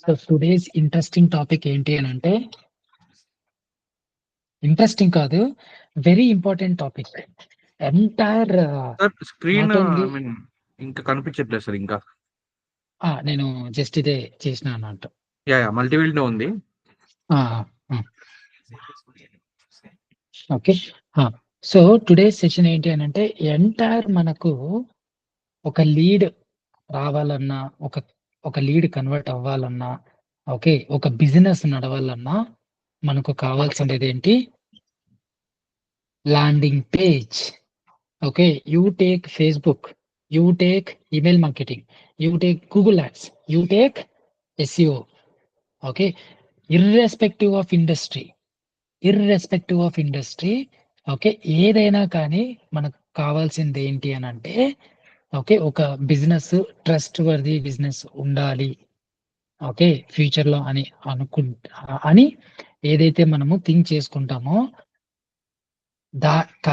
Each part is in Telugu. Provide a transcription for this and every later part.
సో టుడేస్ ఇంట్రెస్టింగ్ టాపిక్ ఏంటి అని అంటే, ఇంట్రెస్టింగ్ కాదు, very important topic. Entire sir screen not only I mean ఇంకా కనిపించట్లేదు సార్ ఇంకా. నేను జస్ట్ ఇదే చేసిన అన్నట్టు. యా మల్టీవీల్డ్ ఉంది. ఓకే. సో టుడేస్ సెషన్ ఏంటి అని అంటే, ఎంటైర్ మనకు ఒక లీడ్ రావాలన్నా, ఒక లీడ్ కన్వర్ట్ అవ్వాలన్నా, ఓకే, ఒక బిజినెస్ నడవాలన్నా మనకు కావాల్సింది ఏంటి? Landing page. Okay, you take Facebook, you take email marketing, you take Google Ads, you take SEO. Okay, irrespective of industry, okay, ఏదైనా కానీ మనకు కావాల్సింది ఏంటి అని అంటే, ఓకే, ఒక బిజినెస్ ట్రస్ట్ వర్ది బిజినెస్ ఉండాలి, ఓకే, ఫ్యూచర్ లో అని అని ఏదైతే మనము థింక్ చేసుకుంటామో,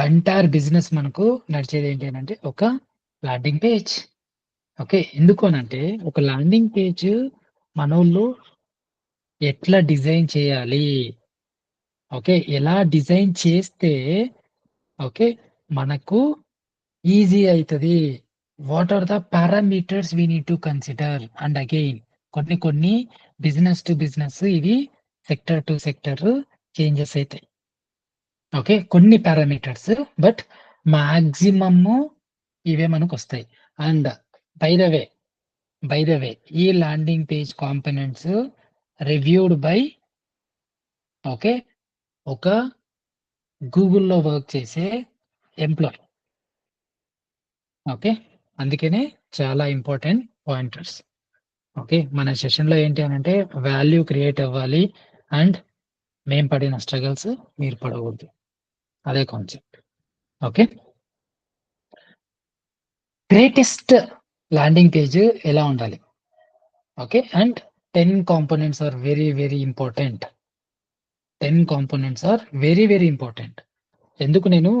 ఎంటైర్ బిజినెస్ మనకు నడిచేది ఏంటి అని అంటే ఒక ల్యాండింగ్ పేజ్. ఓకే, ఎందుకు అనంటే ఒక ల్యాండింగ్ పేజ్ మనోళ్ళు ఎట్లా డిజైన్ చేయాలి, ఓకే, ఎలా డిజైన్ చేస్తే ఓకే మనకు ఈజీ అవుతుంది, what are the parameters we need to consider. And again కొన్ని బిజినెస్ టు బిజినెస్ ఇవి సెక్టర్ టు సెక్టర్ చేంజెస్ అవుతాయి. ఓకే, కొన్ని పారామీటర్స్, బట్ మాక్సిమమ్ ఇవే మనకు వస్తాయి. అండ్ బై ద వే ఈ landing page components reviewed by okay ఒక గూగుల్లో వర్క్ చేసే ఎంప్లాయ్. ఓకే, అందుకనే చాలా ఇంపార్టెంట్ పాయింటర్స్. ఓకే, మన సెషన్లో ఏంటి అని అంటే వాల్యూ క్రియేట్ అవ్వాలి, అండ్ మేం పడిన స్ట్రగల్స్ మీరు పడకూడదు, అదే concept. Okay, greatest landing page ఎలా ఉండాలి? Okay, and 10 components are very very important. 10 components are very very important. ఎందుకు నేను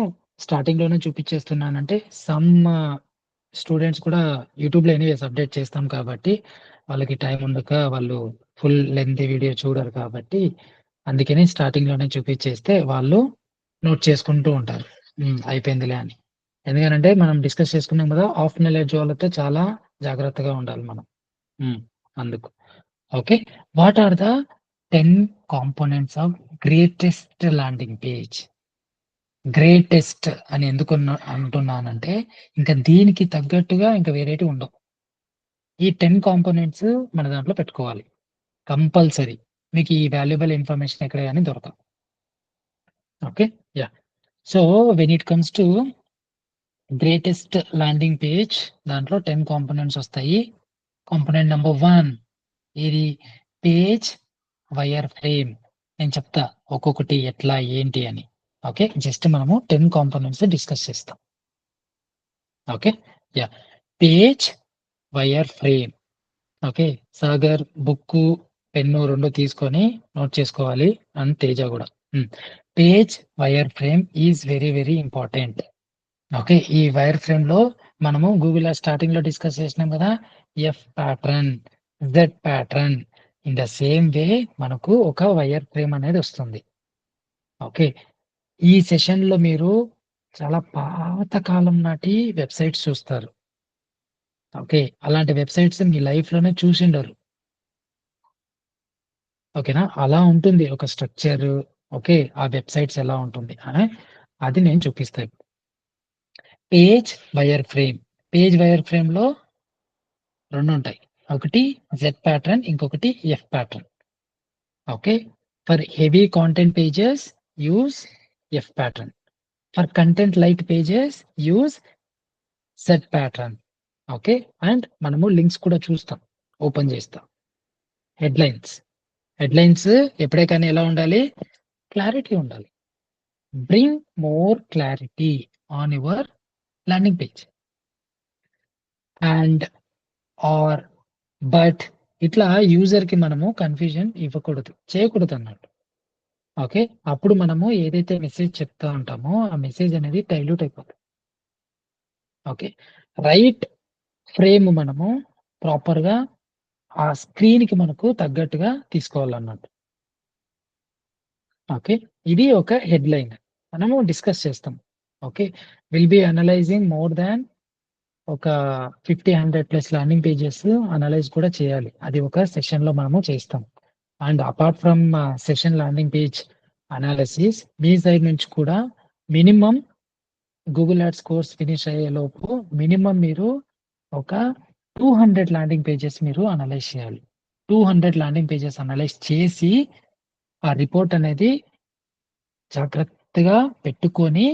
స్టార్టింగ్ లోనే చూపించేస్తున్నానంటే, సమ్ స్టూడెంట్స్ కూడా యూట్యూబ్ లో ఎనీవేస్ అప్డేట్ చేస్తాం కాబట్టి వాళ్ళకి టైం ఉండక వాళ్ళు ఫుల్ లెంత్ వీడియో చూడరు కాబట్టి, అందుకని స్టార్టింగ్ లోనే చూపించేస్తే వాళ్ళు నోట్ చేసుకుంటూ ఉంటారు, అయిపోయిందిలే అని. ఎందుకంటే మనం డిస్కస్ చేసుకున్నాం కదా, ఆఫ్ నాలెడ్జ్ వాళ్ళతో చాలా జాగ్రత్తగా ఉండాలి మనం. అందుకు okay, what are the 10 components of greatest landing page? Greatest అని ఎందుకు అంటున్నానంటే, ఇంకా దీనికి తగ్గట్టుగా ఇంకా వేరేటి ఉండవు. ఈ 10 కాంపోనెంట్స్ మన దాంట్లో పెట్టుకోవాలి కంపల్సరీ. మీకు ఈ వాల్యుబుల్ ఇన్ఫర్మేషన్ ఎక్కడ కానీ దొరకదు. Okay, yeah. So when it comes to greatest landing page, దాంట్లో 10 కాంపోనెంట్స్ వస్తాయి. కాంపోనెంట్ నెంబర్ 1 ఇది పేజ్ వైర్ ఫ్రేమ్. నేను చెప్తా ఒక్కొక్కటి ఎట్లా ఏంటి అని. ఓకే, జస్ట్ మనము 10 కాంపోనెంట్స్ డిస్కస్ చేస్తాం. Okay, yeah. Page wireframe. Okay, Sagar book pen 2 తీసుకొని నోట్ చేసుకోవాలి, అండ్ తేజ కూడా. Page wire frame is very very important. Okay, ఈ వైర్ ఫ్రేమ్ లో మనము గూగుల్ స్టార్టింగ్ లో డిస్కస్ చేసినాం కదా, F pattern, Z pattern. In the same way మనకు ఒక వైర్ ఫ్రేమ్ అనేది వస్తుంది. ఓకే, ఈ సెషన్ లో మీరు చాలా పాత కాలం నాటి వెబ్సైట్స్ చూస్తారు. ఓకే, అలాంటి వెబ్సైట్స్ మీ లైఫ్ లోనే చూసిండరు. ఓకేనా, అలా ఉంటుంది ఒక స్ట్రక్చర్. ఓకే, ఆ వెబ్సైట్స్ ఎలా ఉంటుంది అని అది నేను చూపిస్తాను. Page wireframe. Page wireframe లో 2 ఉంటాయి, ఒకటి జెడ్ ప్యాటర్న్, ఇంకొకటి F pattern. Okay, for heavy content pages use F pattern, for content light pages use Z pattern. Okay, and మనము లింక్స్ కూడా చూస్తాం, ఓపెన్ చేస్తాం. హెడ్లైన్స్ ఎప్పుడే కానీ ఎలా ఉండాలి? క్లారిటీ ఉండాలి. Bring more clarity on your landing page. And are but ఇట్లా యూజర్ కి మనము కన్ఫ్యూజన్ చేయకూడదు అన్నట్టు. ఓకే, అప్పుడు మనము ఏదైతే మెసేజ్ చెప్తా ఉంటామో ఆ మెసేజ్ అనేది డైల్యూట్ అయిపోతుంది. ఓకే, రైట్ ఫ్రేమ్ మనము ప్రాపర్ గా ఆ స్క్రీన్‌కి మనకు తగ్గట్టుగా తీసుకోవాలన్నట్టు. ఓకే. ఇది ఒక హెడ్‌లైన్. మనము డిస్కస్ చేస్తాం. Okay. Will be analysing more than ఒక 50, 100 ప్లస్ ల్యాండింగ్ పేజెస్ అనలైజ్ కూడా చేయాలి. అది ఒక సెషన్‌లో మనము చేస్తాం. And apart from session landing page analysis మీ సైడ్ నుంచి కూడా minimum Google ads course finish అయ్యేలోపు మినిమమ్ మీరు ఒక 200 ల్యాండింగ్ పేజెస్ మీరు అనలైజ్ చేయాలి. 200 ల్యాండింగ్ పేజెస్ అనలైజ్ చేసి ఆ రిపోర్ట్ అనేది జాగ్రత్తగా పెట్టుకొని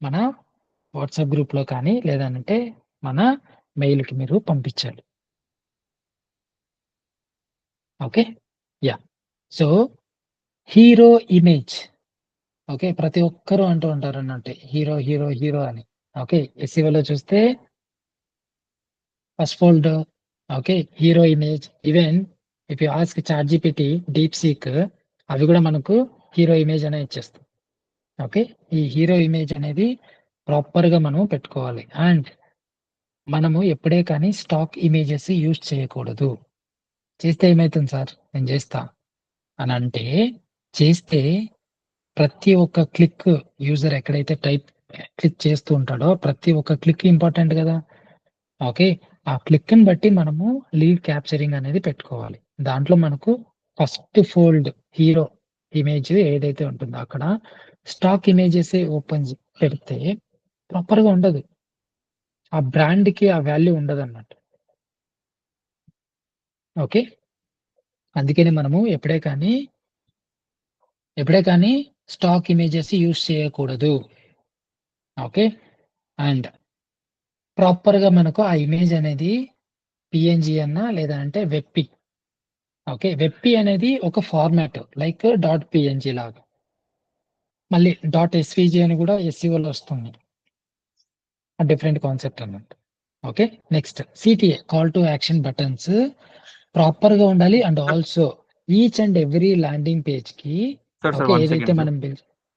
మన వాట్సాప్ గ్రూప్‌లో కానీ లేదనంటే మన మెయిల్‌కి మీరు పంపించాలి. Okay. Yeah! So, hero image. Okay. ప్రతి ఒక్కరు అంటూ ఉంటారన్నట్టు హీరో, హీరో, హీరో అని. ఓకే. ఎస్‌ఈఓలో చూస్తే first fold okay. Hero image even if you ask ChatGPT, DeepSeek అవి కూడా మనకు హీరో ఇమేజ్ అనే ఇచ్చేస్తాయి. ఓకే. ఈ హీరో ఇమేజ్ అనేది ప్రాపర్‌గా మనం పెట్టుకోవాలి. అండ్ మనము ఎప్పుడే కానీ స్టాక్ ఇమేజెస్ యూజ్ చేయకూడదు. చేస్తే ఏమైతుంది సార్? నేను చేస్తా అనంటే చేస్తే ప్రతి ఒక్క క్లిక్ యూజర్ ఎక్కడైతే క్లిక్ చేస్తూ ఉంటాడో ప్రతి ఒక్క క్లిక్ ఇంపార్టెంట్ గదా! ఓకే. ఆ క్లిక్‌ని బట్టి మనము లీడ్ క్యాప్చరింగ్ అనేది పెట్టుకోవాలి. దాంట్లో మనకు ఫస్ట్ ఫోల్డ్ హీరో ఇమేజ్ ఏదైతే ఉంటుందో అక్కడ స్టాక్ ఇమేజెస్ పెడితే ప్రాపర్‌గా ఉండదు. ఆ బ్రాండ్‌కి ఆ వాల్యూ ఉండదన్నట్టు. ఓకే. అందుకని మనము ఎప్పుడే కానీ స్టాక్ ఇమేజెస్ యూజ్ చేయకూడదు. ఓకే. అండ్ ప్రాపర్‌గా మనకు ఆ ఇమేజ్ అనేది పీఎన్‌జీ అన్నా లేదంటే వెబ్‌పిక్. ఓకే. వెబ్‌పీ అనేది ఒక ఫార్మాట్ లైక్ డాట్ పీఎన్‌జీ లాగా. మళ్ళీ డాట్ ఎస్‌వీజీ అని కూడా ఎస్‌సీఓలో వస్తుంది. డిఫరెంట్ కాన్సెప్ట్ అన్నట్టు. Okay. Next CTA call to action buttons ప్రాపర్‌గా ఉండాలి. And also each and every landing పేజ్‌కి సార్ ఓకే. 1 ఏదైతే సెకండ్ సార్. మనం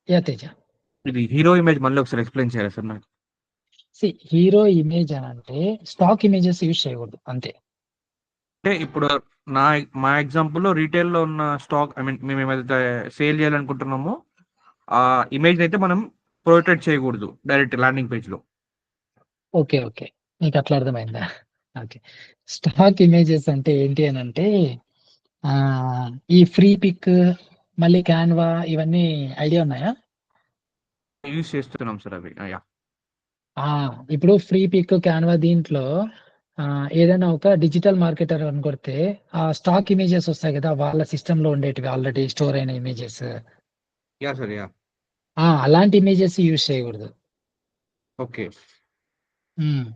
యాహ్! తేజ. ఇది హీరో ఇమేజ్ మళ్ళీ ఒకసారి ఎక్స్‌ప్లెయిన్ చేయాలా సార్ నాకు? హీరో ఇమేజ్ అనంటే స్టాక్ ఇమేజెస్ యూజ్ చేయకూడదు అంతే. అంటే ఇప్పుడు నా మా ఎగ్జాంపుల్‌లో రిటైల్‌లో ఉన్న స్టాక్ ఐ మీన్ మేమేమైతే సేల్ చేయాలనుకుంటున్నామో, ఆ ఇమేజ్‌నైతే మనం ప్రొటెక్ట్ చేయకూడదు డైరెక్ట్ ల్యాండింగ్ పేజ్‌లో. ఓకే. ఓకే. మీకట్లా అర్థమైందా? ఓకే. స్టాక్ ఇమేజెస్ అంటే ఏంటి అనంటే ఈ ఫ్రీ పిక్ మళ్ళీ క్యాన్వా ఇవన్నీ ఐడియా ఉన్నాయా? యూజ్ చేస్తున్నాం సార్ అవి. యాహ్! ఆ! ఇప్పుడు ఫ్రీ పిక్, క్యాన్వా దీంట్లో ఏదైనా ఒక డిజిటల్ మార్కెటర్ అని కొడితే ఆ స్టాక్ ఇమేజెస్ వస్తాయి గదా! వాళ్ళ సిస్టమ్‌లో ఉండేటివి ఆల్రెడీ స్టోర్ అయిన ఇమేజెస్. యాహ్! సార్. యాహ్! అలాంటి ఇమేజెస్ యూజ్ చేయకూడదు. ఓకే. హ్మ్.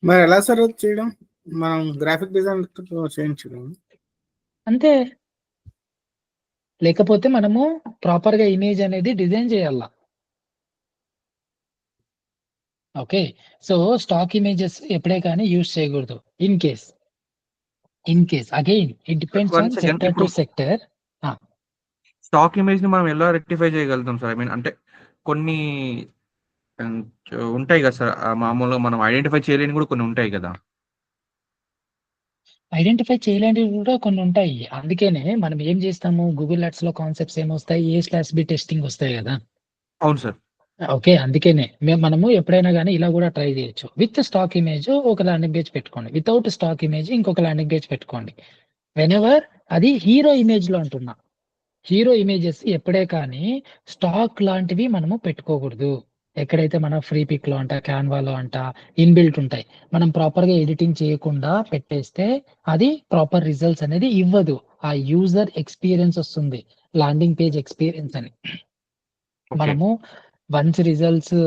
మరి ఎలా సార్ అది చేయడం? మనం గ్రాఫిక్ డిజైనర్‌తో చేయించలేమా? అంతే. లేకపోతే మనము ప్రాపర్‌గా ఇమేజ్ అనేది డిజైన్ చేయాల. ఓకే. సో, స్టాక్ ఇమేజెస్ ఎప్పుడే కానీ యూజ్ చేయకూడదు. In case again it depends 1 on second. Sector to ఇప్పుడు సెక్టర్. ఆ! స్టాక్ ఇమేజ్‌ని మనం ఎలా రెక్టిఫై చేయగలుగుతాం సార్? ఐ మీన్ అంటే కొన్ని హ్మ్. ఉంటాయి గదా సార్. మామూలుగా మనం ఐడెంటిఫై చేయలేనివి గూడా కొన్ని ఉంటాయి గదా! ఐడెంటిఫై చేయలేనివి కూడా కొన్నుంటాయి. అందుకేనే మనం ఏం చేస్తాము గూగుల్ యాడ్స్‌లో కాన్సెప్ట్స్ ఏమొస్తాయి? ఏ/బి టెస్టింగ్ వస్తాయి గదా! అవును సార్. ఓకే. అందుకేనే మనము ఎప్పుడైనా గాని ఇలా గూడా ట్రై చేయొచ్చు. విత్ స్టాక్ ఇమేజ్ ఒక ల్యాండింగ్ పేజ్ పెట్టుకోండి. వితౌట్ స్టాక్ ఇమేజ్ ఇంకొక ల్యాండింగ్ పేజ్ పెట్టుకోండి. వెనెవర్ అది హీరో ఇమేజ్‌లో అంటున్నా. హీరో ఇమేజెస్ ఎప్పుడే కానీ స్టాక్ లాంటివి మనము పెట్టుకోకూడదు. ఎక్కడైతే మన ఫ్రీ పిక్‌లో అంట, క్యాన్వాలో అంట ఇన్‌బిల్ట్ ఉంటాయి. మనం ప్రాపర్‌గా ఎడిటింగ్ చేయకుండా పెట్టేస్తే అది ప్రాపర్ రిజల్ట్స్ అనేది ఇవ్వదు. ఆ యూజర్ ఎక్స్‌పీరియన్స్ వస్తుంది. ల్యాండింగ్ పేజ్ ఎక్స్‌పీరియన్స్ అని. ఓకే. మనము వన్స్ రిజల్ట్స్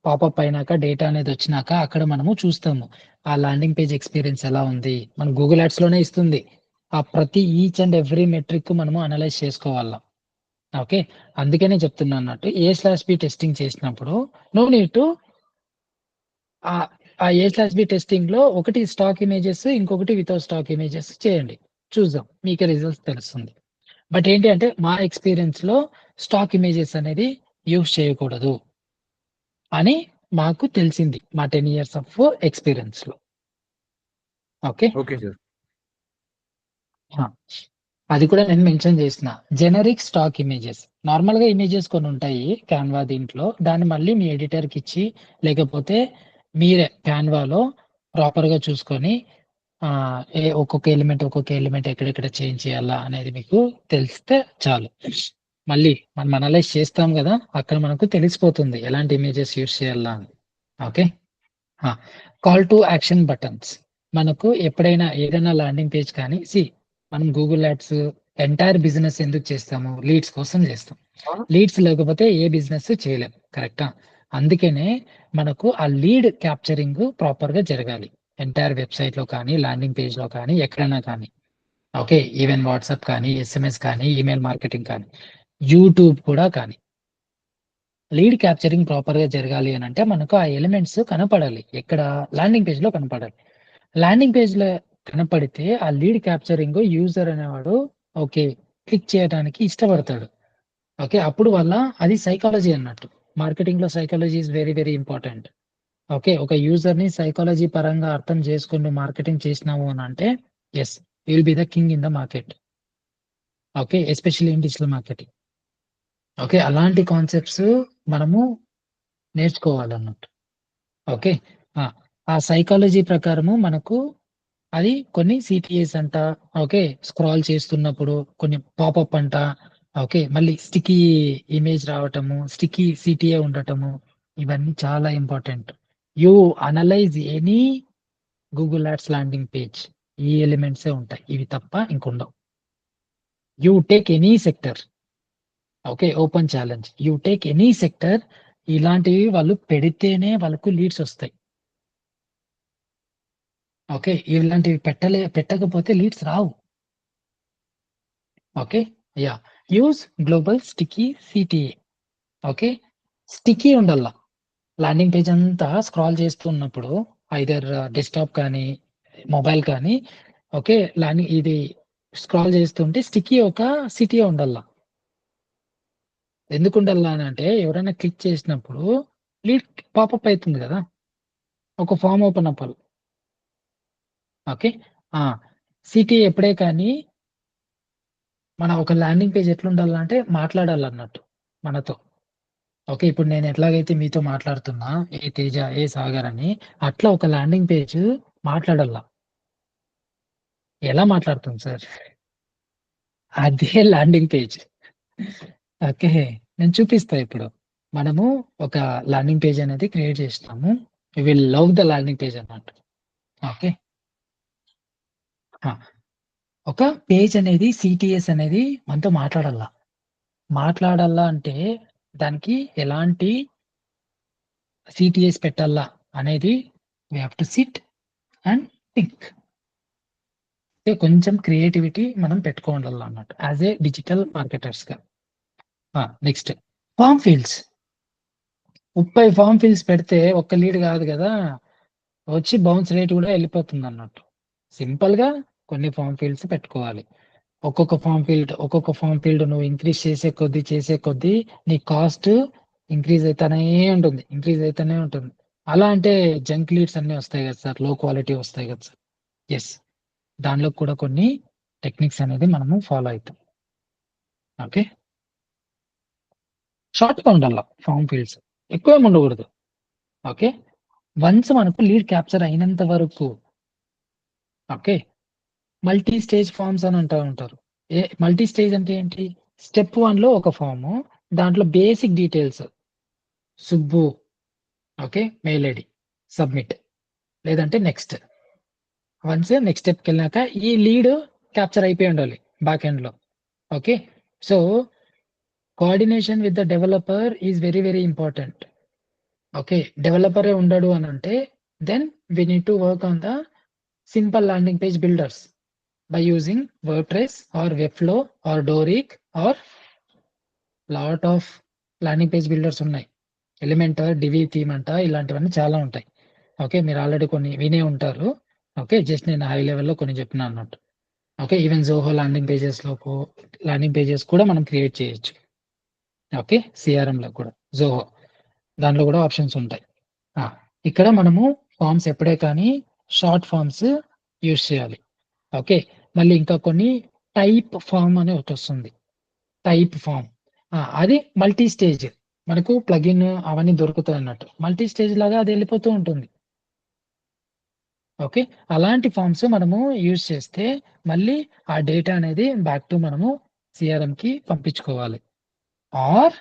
పాపప్ అయినాక డేటా అనేది వచ్చినాక అక్కడ మనము చూస్తాము. ఆ ల్యాండింగ్ పేజ్ ఎక్స్‌పీరియన్స్ ఎలా ఉంది? మన గూగుల్ యాడ్స్‌లోనే ఇస్తుంది. ఆ ప్రతి ఈచ్ అండ్ ఎవ్రీ మెట్రిక్ మనము అనలైజ్ చేసుకోవాల. ఓకే. అందుకనే చెప్తున్నా అన్నట్టు ఏ/బి టెస్టింగ్ చేసినప్పుడు నో నీడ్ టు ఆహ్, ఆ ఏ/బి టెస్టింగ్‌లో ఒకటి స్టాక్ ఇమేజెస్ ఇంకొకటి వితౌట్ స్టాక్ ఇమేజెస్ చేయండి. చూద్దాం. మీకే రిజల్ట్స్ తెలుస్తుంది. బట్ ఏంటి అంటే మా ఎక్స్‌పీరియన్స్‌లో స్టాక్ ఇమేజెస్ అనేది యూజ్ చేయకూడదు అని మాకు తెలిసింది. మా 10 ఇయర్స్ ఆఫ్ ఎక్స్‌పీరియన్స్‌లో. Okay, okay sir. అది కూడా నేను మెన్షన్ చేసిన. జెనరిక్ స్టాక్ ఇమేజెస్, నార్మల్ గా ఇమేజెస్ కొన్ని ఉంటాయి క్యాన్వా దీంట్లో, దాన్ని మళ్ళీ మీ ఎడిటర్ కి ఇచ్చి లేకపోతే మీరే క్యాన్వాలో ప్రాపర్ గా చూసుకొని ఒక్కొక్క ఎలిమెంట్ ఎక్కడెక్కడ చేంజ్ చేయాలా అనేది మీకు తెలిస్తే చాలు. మళ్ళీ మనం అనలైజ్ చేస్తాం కదా, అక్కడ మనకు తెలిసిపోతుంది ఎలాంటి ఇమేజెస్ యూస్ చేయాలా అని. Okay, call to action buttons. మనకు ఎప్పుడైనా ఏదైనా ల్యాండింగ్ పేజ్ కానీ మనం గూగుల్ యాడ్స్ ఎంటైర్ బిజినెస్ ఎందుకు చేస్తాము? లీడ్స్ కోసం చేస్తాం. లీడ్స్ లేకపోతే ఏ బిజినెస్ చేయలేం, కరెక్టా? అందుకనే మనకు ఆ లీడ్ క్యాప్చరింగ్ ప్రాపర్ గా జరగాలి ఎంటైర్ వెబ్సైట్ లో కానీ, ల్యాండింగ్ పేజ్ లో కానీ, ఎక్కడైనా కానీ. ఓకే, ఈవెన్ వాట్సాప్ కానీ, ఎస్ఎంఎస్ కానీ, ఈమెయిల్ మార్కెటింగ్ కానీ, యూట్యూబ్ కూడా కానీ. లీడ్ క్యాప్చరింగ్ ప్రాపర్ గా జరగాలి అని అంటే మనకు ఆ ఎలిమెంట్స్ కనపడాలి. ఎక్కడ? ల్యాండింగ్ పేజ్ లో కనపడాలి. ల్యాండింగ్ పేజ్ లో కనపడితే ఆ లీడ్ క్యాప్చరింగ్ యూజర్ అనేవాడు ఓకే క్లిక్ చేయడానికి ఇష్టపడతాడు. ఓకే, అప్పుడు వల్ల అది సైకాలజీ అన్నట్టు. మార్కెటింగ్ లో psychology is very very important. Okay, ఒక యూజర్ ని సైకాలజీ పరంగా అర్థం చేసుకుని మార్కెటింగ్ చేసినాము అని అంటే yes, will be the king in the market. Okay, especially in digital marketing. Okay, అలాంటి కాన్సెప్ట్స్ మనము నేర్చుకోవాలన్నట్టు. ఓకే, ఆ సైకాలజీ ప్రకారము మనకు అది కొన్ని సిటిఏస్ అంట. ఓకే, స్క్రాల్ చేస్తున్నప్పుడు కొన్ని పాపప్ అంట. ఓకే, మళ్ళీ స్టికీ ఇమేజ్ రావటము, స్టికీ సిటిఏ ఉండటము, ఇవన్నీ చాలా important. You analyse any Google ads landing page, ఈ ఎలిమెంట్సే ఉంటాయి, ఇవి తప్ప ఇంకొండవు. You take any sector. Okay, open challenge, you take any sector, ఇలాంటివి వాళ్ళు పెడితేనే వాళ్ళకు లీడ్స్ వస్తాయి. ఓకే, ఇలాంటివి పెట్టకపోతే లీడ్స్ రావు. Okay, yeah, use global sticky CTA. Okay, sticky ఉండాల. ల్యాండింగ్ పేజ్ అంతా స్క్రాల్ చేస్తున్నప్పుడు ఐదర్ డెస్క్టాప్ కానీ మొబైల్ కానీ, ఓకే, ల్యాండింగ్ ఇది స్క్రాల్ చేస్తుంటే స్టికీ ఒక సిటిఏ ఉండాల. ఎందుకు ఉండాలా అని అంటే ఎవరైనా క్లిక్ చేసినప్పుడు లీడ్ పాపప్ అవుతుంది కదా, ఒక ఫామ్ ఓపెన్ అవ్వాలి. ఓకే, సిటిఏ ఎప్పుడే కానీ మన ఒక ల్యాండింగ్ పేజ్ ఎట్లా ఉండాలంటే మాట్లాడాలన్నట్టు మనతో. ఓకే, ఇప్పుడు నేను ఎట్లాగైతే మీతో మాట్లాడుతున్నా, ఏ తేజ, ఏ సాగర్ అని, అట్లా ఒక ల్యాండింగ్ పేజ్ మాట్లాడాల. ఎలా మాట్లాడుతుంది సార్? అదే ల్యాండింగ్ పేజ్. ఓకే, నేను చూపిస్తా ఇప్పుడు. మనము ఒక ల్యాండింగ్ పేజ్ అనేది క్రియేట్ చేస్తాము. We will love the landing page అన్నట్టు. ఓకే, ఒక పేజ్ అనేది సిటిఎస్ అనేది మనతో మాట్లాడాలా అంటే దానికి ఎలాంటి సిటిఎస్ పెట్టాలా అనేది we have to sit and think. కొంచెం క్రియేటివిటీ మనం పెట్టుకోవాలి అన్నట్టు యాజ్ ఏ డిజిటల్ మార్కెటర్స్ గా. Next, form fields. 30 form fields పెడితే ఒక్క లీడ్ కాదు కదా, వచ్చి బౌన్స్ రేట్ కూడా వెళ్ళిపోతుంది అన్నట్టు. సింపుల్ గా కొన్ని ఫామ్ ఫీల్డ్స్ పెట్టుకోవాలి. ఒక్కొక్క ఫామ్ ఫీల్డ్ నువ్వు ఇంక్రీజ్ చేసే కొద్దీ నీ కాస్ట్ ఇంక్రీజ్ అయితేనే ఉంటుంది. అలా అంటే జంక్ లీడ్స్ అన్ని వస్తాయి కదా సార్, లో క్వాలిటీ వస్తాయి కదా సార్. ఎస్, దానిలో కూడా కొన్ని టెక్నిక్స్ అనేది మనము ఫాలో అవుతాం. ఓకే, షార్ట్ గా ఉండాలి ఫామ్ ఫీల్డ్స్, ఎక్కువ ఏమి ఉండకూడదు. ఓకే, వన్స్ మనకు లీడ్ క్యాప్చర్ అయినంత వరకు. ఓకే, మల్టీ స్టేజ్ ఫార్మ్స్ అని ఉంటారు. మల్టీ స్టేజ్ అంటే ఏంటి? స్టెప్ 1 లో ఒక ఫాము, దాంట్లో బేసిక్ డీటెయిల్స్ సుబ్బు, ఓకే, మెయిల్ ఐడి, సబ్మిట్, లేదంటే నెక్స్ట్. వన్స్ నెక్స్ట్ స్టెప్కి వెళ్ళాక ఈ లీడ్ క్యాప్చర్ అయిపోయి ఉండాలి బ్యాక్ ఎండ్ లో. Okay, so coordination with the developer is very very important. Okay, డెవలపరే ఉండడు అని అంటే then we need to work on the simple landing page builders by using WordPress or Webflow or Doric or lot of landing page builders ఉన్నాయి. ఎలిమెంటర్, డివి థీమ్ అంట, ఇలాంటివన్నీ చాలా ఉంటాయి. ఓకే, మీరు ఆల్రెడీ కొన్ని వినే ఉంటారు. ఓకే, జస్ట్ నేను హై లెవెల్లో కొన్ని చెప్పిన అన్నట్టు. Okay, even Zoho landing pages కూడా మనం క్రియేట్ చేయొచ్చు. ఓకే, సిఆర్ఎం లో కూడా జోహో, దాంట్లో కూడా ఆప్షన్స్ ఉంటాయి. ఇక్కడ మనము ఫామ్స్ ఎప్పుడే కానీ షార్ట్ ఫామ్స్ యూజ్ చేయాలి. ఓకే, మళ్ళీ ఇంకా కొన్ని టైప్ ఫామ్ అని ఒకటి వస్తుంది. టైప్ ఫామ్ అది మల్టీ స్టేజ్, మనకు ప్లగిన్ అవన్నీ దొరుకుతాయి అన్నట్టు. మల్టీ స్టేజ్ లాగా అది వెళ్ళిపోతూ ఉంటుంది. ఓకే, అలాంటి ఫామ్స్ మనము యూజ్ చేస్తే మళ్ళీ ఆ డేటా అనేది బ్యాక్ టు మనము CRM కి పంపించుకోవాలి. ఆర్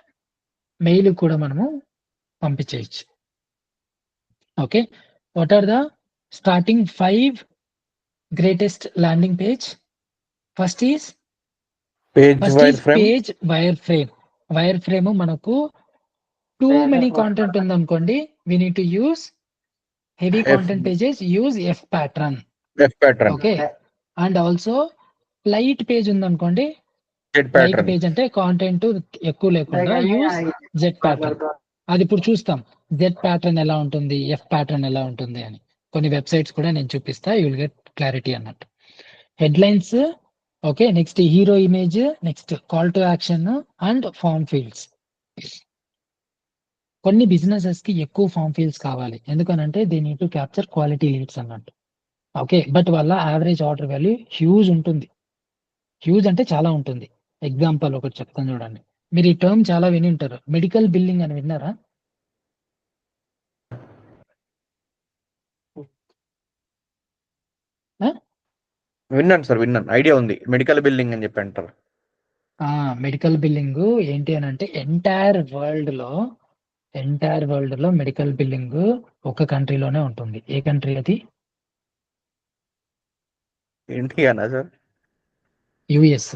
మెయిల్ కూడా మనము పంపించేయచ్చు. Okay, what are the starting 5 greatest landing page? First is page wireframe. Page wireframe. Wireframe మనకు టూ మెనీ కాంటెంట్ ఉందనుకోండి, we need to use heavy content pages, use F pattern. Okay, and also light page ఉందనుకోండి, లైట్ పేజ్ అంటే కాంటెంట్ ఎక్కువ లేకుండా యూజ్ Z ప్యాటర్న్. అది ఇప్పుడు చూస్తాం Z ప్యాటర్న్ ఎలా ఉంటుంది, F ప్యాటర్న్ ఎలా ఉంటుంది అని. కొన్ని వెబ్సైట్స్ కూడా నేను చూపిస్తా, యూ విల్ గెట్ క్లారిటీ అన్నట్టు. Headlines, okay, next hero image, next call to action and form fields. కొన్ని బిజినెసెస్ కి ఎక్కువ ఫామ్ ఫీల్డ్స్ కావాలి, ఎందుకనంటే they need to capture quality leads అన్నట్టు. ఓకే, బట్ వాళ్ళ యావరేజ్ ఆర్డర్ వాల్యూ హ్యూజ్ ఉంటుంది. హ్యూజ్ అంటే చాలా ఉంటుంది. ఎగ్జాంపుల్ ఒకటి చెప్తాను చూడండి. మీరు ఈ టర్మ్ చాలా విని ఉంటారు, మెడికల్ బిల్లింగ్ అని విన్నారా? విన్నాను సార్, విన్నాను, ఐడియా ఉంది. మెడికల్ బిల్డింగ్ అని చెప్పి అంటారు. మెడికల్ బిల్లింగ్ ఏంటి అని అంటే ఎంటైర్ వరల్డ్ లో మెడికల్ బిల్లింగ్ ఒక కంట్రీలోనే ఉంటుంది. ఏ కంట్రీ అది? Indiana sir? యుఎస్.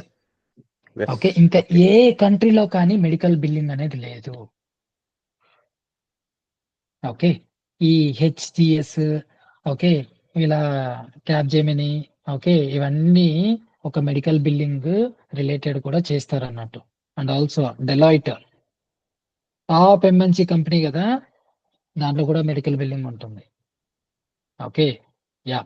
ఓకే, ఇంకా ఏ కంట్రీలో కానీ మెడికల్ బిల్లింగ్ అనేది లేదు. ఓకే, ఈ HCS, ఓకే, ఇలా క్యాప్జెమిని, ఓకే, ఇవన్నీ ఒక మెడికల్ బిల్లింగ్ రిలేటెడ్ కూడా చేస్తారు అన్నట్టు. And also Deloitte, top MNC company కదా, దాంట్లో కూడా మెడికల్ బిల్లింగ్ ఉంటుంది. ఓకే, యా,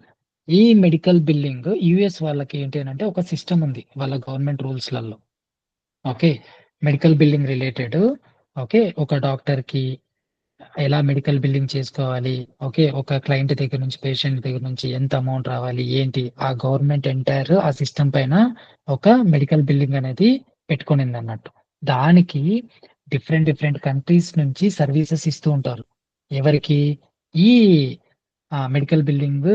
ఈ మెడికల్ బిల్లింగ్ యుఎస్ వాళ్ళకి ఏంటి అని అంటే ఒక సిస్టమ్ ఉంది వాళ్ళ గవర్నమెంట్ రూల్స్లలో. Okay, medical billing related. Okay, ఒక డాక్టర్ కి ఎలా మెడికల్ బిల్లింగ్ చేసుకోవాలి, ఓకే, ఒక క్లయింట్ దగ్గర నుంచి, పేషెంట్ దగ్గర నుంచి ఎంత అమౌంట్ రావాలి ఏంటి, ఆ గవర్నమెంట్ ఎంటైర్ ఆ సిస్టమ్ పైన ఒక మెడికల్ బిల్లింగ్ అనేది పెట్టుకునింది అన్నట్టు. దానికి డిఫరెంట్ కంట్రీస్ నుంచి సర్వీసెస్ ఇస్తూ ఉంటారు. ఎవరికి? ఈ మెడికల్ బిల్లింగ్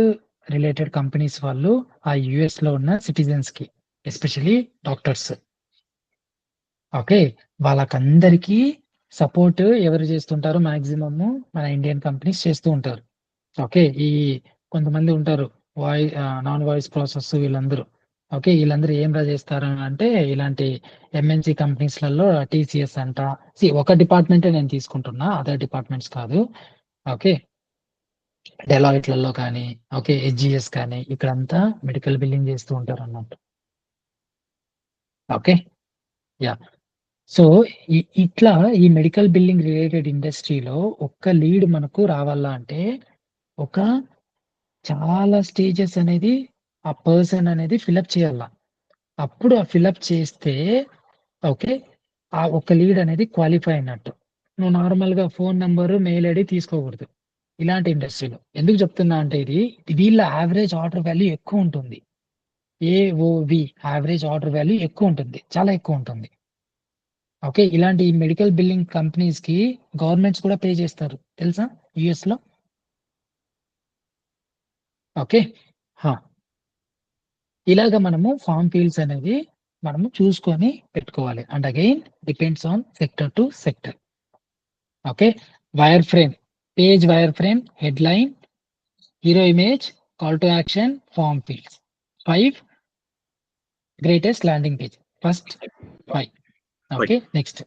రిలేటెడ్ కంపెనీస్ వాళ్ళు ఆ యుఎస్ లో ఉన్న సిటిజన్స్ కి, ఎస్పెషలీ డాక్టర్స్. ఓకే, వాళ్ళకందరికీ సపోర్ట్ ఎవరు చేస్తుంటారు? మాక్సిమమ్ మన ఇండియన్ కంపెనీస్ చేస్తూ ఉంటారు. ఓకే, ఈ కొంతమంది ఉంటారు నాన్ వాయిస్ ప్రాసెస్, వీళ్ళందరూ. ఓకే, వీళ్ళందరూ ఏం చేస్తారు అంటే ఇలాంటి MNC కంపెనీస్లలో TCS అంట. ఒక డిపార్ట్మెంటే నేను తీసుకుంటున్నా, అదర్ డిపార్ట్మెంట్స్ కాదు. ఓకే, డెలాయిట్లలో కానీ, ఓకే, HGS కానీ, ఇక్కడంతా మెడికల్ బిల్లింగ్ చేస్తూ ఉంటారు అన్నట్టు. Okay, yeah. సో ఇట్లా ఈ మెడికల్ బిల్లింగ్ రిలేటెడ్ ఇండస్ట్రీలో ఒక్క లీడ్ మనకు రావాలా అంటే ఒక చాలా స్టేజెస్ అనేది ఆ పర్సన్ అనేది ఫిలప్ చేయాల. అప్పుడు ఆ ఫిలప్ చేస్తే ఓకే, ఆ ఒక్క లీడ్ అనేది క్వాలిఫై అయినట్టు. నువ్వు నార్మల్ గా ఫోన్ నంబరు, మెయిల్ ఐడి తీసుకోకూడదు ఇలాంటి ఇండస్ట్రీలో. ఎందుకు చెప్తున్నా అంటే ఇది వీళ్ళ యావరేజ్ ఆర్డర్ వాల్యూ ఎక్కువ ఉంటుంది. AOV యావరేజ్ ఆర్డర్ వాల్యూ ఎక్కువ ఉంటుంది, చాలా ఎక్కువ ఉంటుంది. ఓకే, ఇలాంటి మెడికల్ బిల్లింగ్ కంపెనీస్ కి గవర్నమెంట్స్ కూడా పే చేస్తారు తెలుసా యుఎస్ లో. ఓకే, ఇలాగ మనము ఫామ్ ఫీల్డ్స్ అనేది మనము చూసుకొని పెట్టుకోవాలి. And again depends on sector to sector. Okay, wireframe, page wireframe, headline, hero image, call to action, form fields. 5 greatest landing page. First 5. Okay, next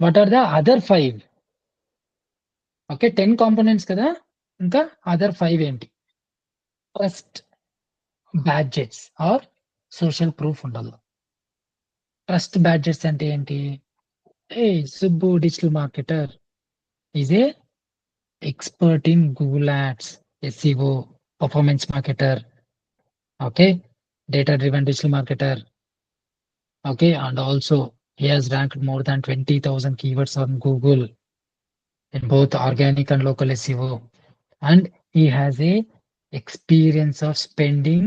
what are the other 5? Okay, 10 components కదా, ఇంకా అదర్ 5 ఏంటి? Trust badges or social proof ఉండాలి. ట్రస్ట్ బ్యాడ్జెస్ అంటే ఏంటి? Subbu digital marketer is a expert in Google ads, SEO, performance marketer, okay, data driven digital marketer, okay, and also he has ranked more than 20,000 keywords on Google in both organic and local SEO, and he has a experience of spending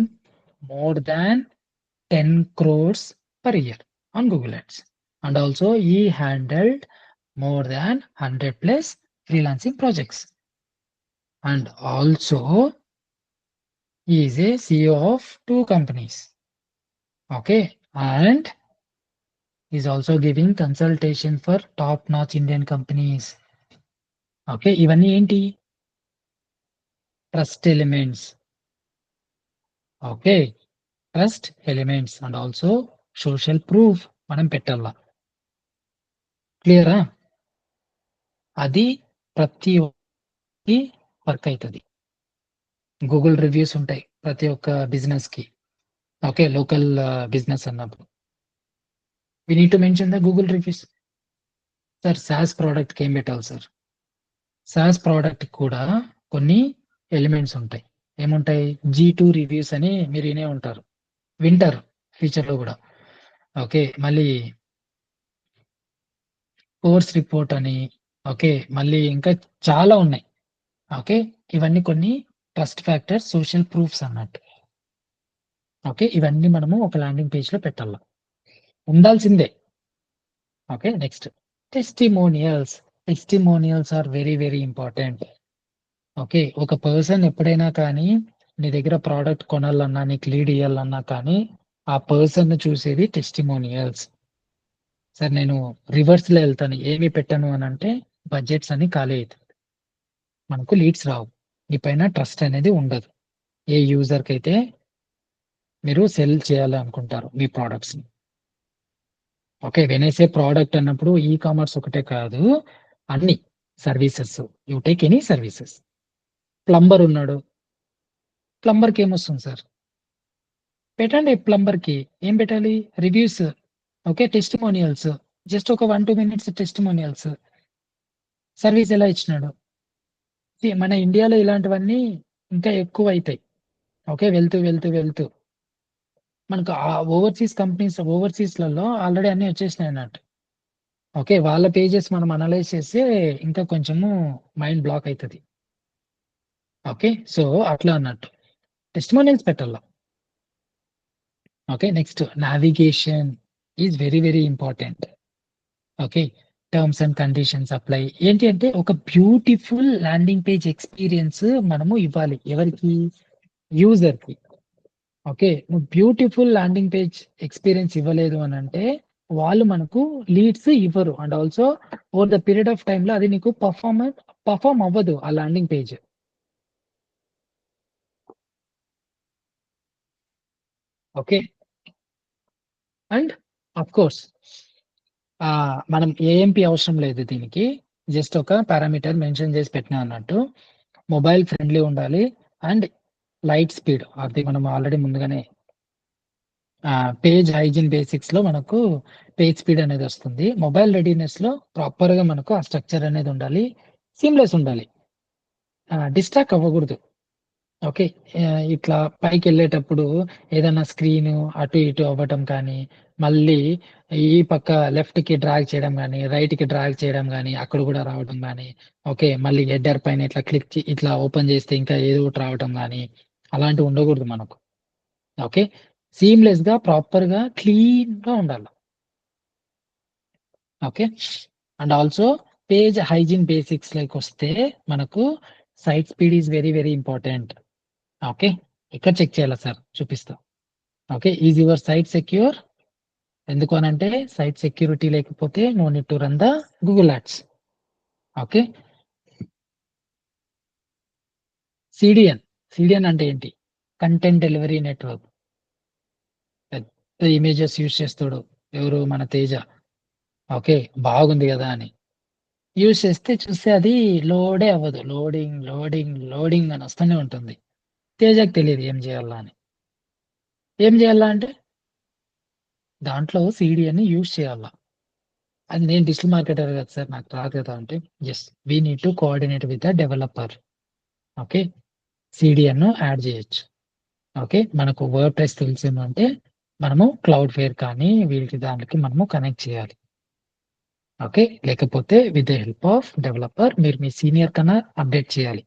more than 10 crores per year on Google Ads. And also he handled more than 100 plus freelancing projects. And also he is a CEO of 2 companies. Okay. And he's also giving consultation for top-notch Indian companies. Okay. ఇవన్నీ ఏంటి? Trust elements. Okay. Trust elements and also social proof మనం పెట్టాలా. క్లియరా? అది ప్రతి ఒక్కరికి వర్క్ అవుతుంది. గూగుల్ రివ్యూస్ ఉంటాయి ప్రతి ఒక్క బిజినెస్ కి. ఓకే, లోకల్ బిజినెస్ అన్నప్పుడు we need to mention the Google reviews. Sir SaaS product కి ఏం పెట్టాలి సార్? సాస్ ప్రోడక్ట్ కూడా కొన్ని ఎలిమెంట్స్ ఉంటాయి. ఏముంటాయి? G2 రివ్యూస్ అని మీరు వింటారు ఫ్యూచర్ లో కూడా. ఓకే, మళ్ళీ కోర్స్ రిపోర్ట్ అని, ఓకే, మళ్ళీ ఇంకా చాలా ఉన్నాయి. ఓకే, ఇవన్నీ కొన్ని ట్రస్ట్ ఫ్యాక్టర్స్, సోషల్ ప్రూఫ్స్ అన్నట్టు. ఓకే, ఇవన్నీ మనము ఒక ల్యాండింగ్ పేజ్ లో పెట్టాల, ఉండాల్సిందే. Okay, next testimonials. Testimonials are very very important. Okay, ఒక పర్సన్ ఎప్పుడైనా కానీ నీ దగ్గర ప్రోడక్ట్ కొనాలన్నా, నీకు లీడ్ ఇవ్వాలన్నా కానీ ఆ పర్సన్ చూసేది టెస్టిమోనియల్స్. సార్ నేను రివర్స్ లో వెళ్తాను, ఏమి పెట్టాను అని అంటే బడ్జెట్స్ అని ఖాళీ అవుతుంది, మనకు లీడ్స్ రావు, నీ పైన ట్రస్ట్ అనేది ఉండదు. ఏ యూజర్ కి అయితే మీరు సెల్ చేయాలి అనుకుంటారు మీ ప్రోడక్ట్స్ ని. ఓకే, వెనేసే ప్రోడక్ట్ అన్నప్పుడు ఈ కామర్స్ ఒకటే కాదు, అన్ని services, you take any services. Plumber ఉన్నాడు, ప్లంబర్ కి ఏమొస్తుంది సార్? పెట్టండి ప్లంబర్ కి. ఏం పెట్టాలి? రివ్యూస్. ఓకే, టెస్టిమోనియల్స్, జస్ట్ ఒక 1-2 minutes టెస్టిమోనియల్స్. సర్వీస్ ఎలా ఇచ్చినాడు. మన ఇండియాలో ఇలాంటివన్నీ ఇంకా ఎక్కువ అవుతాయి. ఓకే, వెళ్తూ వెళ్తూ వెళ్తూ మనకు ఆ ఓవర్సీస్ కంపెనీస్, ఓవర్సీస్లలో ఆల్రెడీ అన్ని వచ్చేసినాయి అన్నట్టు. ఓకే, వాళ్ళ పేజెస్ మనం అనలైజ్ చేస్తే ఇంకా కొంచెము మైండ్ బ్లాక్ అవుతుంది. ఓకే, సో అట్లా అన్నట్టు టెస్టిమోనియల్స్ పెట్టాలా. Okay, next navigation is very very important. Okay, terms and conditions apply. ఏంటి అంటే ఒక బ్యూటిఫుల్ ల్యాండింగ్ పేజ్ ఎక్స్పీరియన్స్ మనము ఇవ్వాలి. ఎవరికి? యూజర్ కి. ఓకే, నువ్వు బ్యూటిఫుల్ ల్యాండింగ్ పేజ్ ఎక్స్పీరియన్స్ ఇవ్వలేదు అని అంటే వాళ్ళు మనకు లీడ్స్ ఇవ్వరు. And also over the period of time లో అది నీకు పర్ఫామ్ అవ్వదు ఆ landing page. Okay, and of course మనం ఏఎంపి అవసరం లేదు దీనికి, జస్ట్ ఒక పారామీటర్ మెన్షన్ చేసి పెట్టినా అన్నట్టు. మొబైల్ ఫ్రెండ్లీ ఉండాలి అండ్ లైట్ స్పీడ్, అది మనం ఆల్రెడీ ముందుగానే పేజ్ హైజీన్ బేసిక్స్ లో మనకు పేజ్ స్పీడ్ అనేది వస్తుంది. మొబైల్ రెడీనెస్ లో ప్రాపర్ గా మనకు ఆ స్ట్రక్చర్ అనేది ఉండాలి, సీమ్లెస్ ఉండాలి, డిస్ట్రాక్ట్ అవ్వకూడదు. ఓకే, ఇట్లా పైకి వెళ్ళేటప్పుడు ఏదైనా స్క్రీన్ అటు ఇటు అవ్వటం కానీ, మళ్ళీ ఈ పక్క లెఫ్ట్ కి డ్రాగ్ చేయడం కానీ, రైట్ కి డ్రాగ్ చేయడం కానీ, అక్కడ కూడా రావడం కానీ. ఓకే, మళ్ళీ హెడర్ పైన ఇట్లా ఇట్లా ఓపెన్ చేస్తే ఇంకా ఏదో ఒకటి రావడం కానీ, అలాంటివి ఉండకూడదు మనకు. ఓకే, సీమ్లెస్ గా ప్రాపర్ గా క్లీన్ గా ఉండాలి. Okay, and also page hygiene basics like వస్తే మనకు site speed is very very important. Okay, ఇక్కడ చెక్ చేయాలా సార్? చూపిస్తా. Okay, is your site secure? ఎందుకు అనంటే సైట్ సెక్యూరిటీ లేకపోతే no need to run the Google ads. Okay, CDN అంటే ఏంటి? Content delivery network. పెద్ద ఇమేజెస్ యూజ్ చేస్తాడు ఎవరు? మన తేజ. ఓకే, బాగుంది కదా అని యూజ్ చేస్తే చూస్తే అది లోడే అవ్వదు, లోడింగ్ లోడింగ్ లోడింగ్ అని వస్తూనే ఉంటుంది. తేజకి తెలియదు ఏం చేయాలా అని. ఏం చేయాలా అంటే దాంట్లో సిడిఎన్ యూజ్ చేయాలా. అది నేను డిజిటల్ మార్కెటర్ కదా సార్, నాకు రాదు కదా అంటే, yes we need to coordinate with the developer. Okay, CDN add చేయొచ్చు. ఓకే, మనకు వర్డ్ ప్రెస్ తెలిసింది అంటే మనము క్లౌడ్ ఫేర్ కానీ వీటి దానికి మనము కనెక్ట్ చేయాలి. ఓకే, లేకపోతే with the help of developer మీరు మీ సీనియర్ కన్నా అప్డేట్ చేయాలి.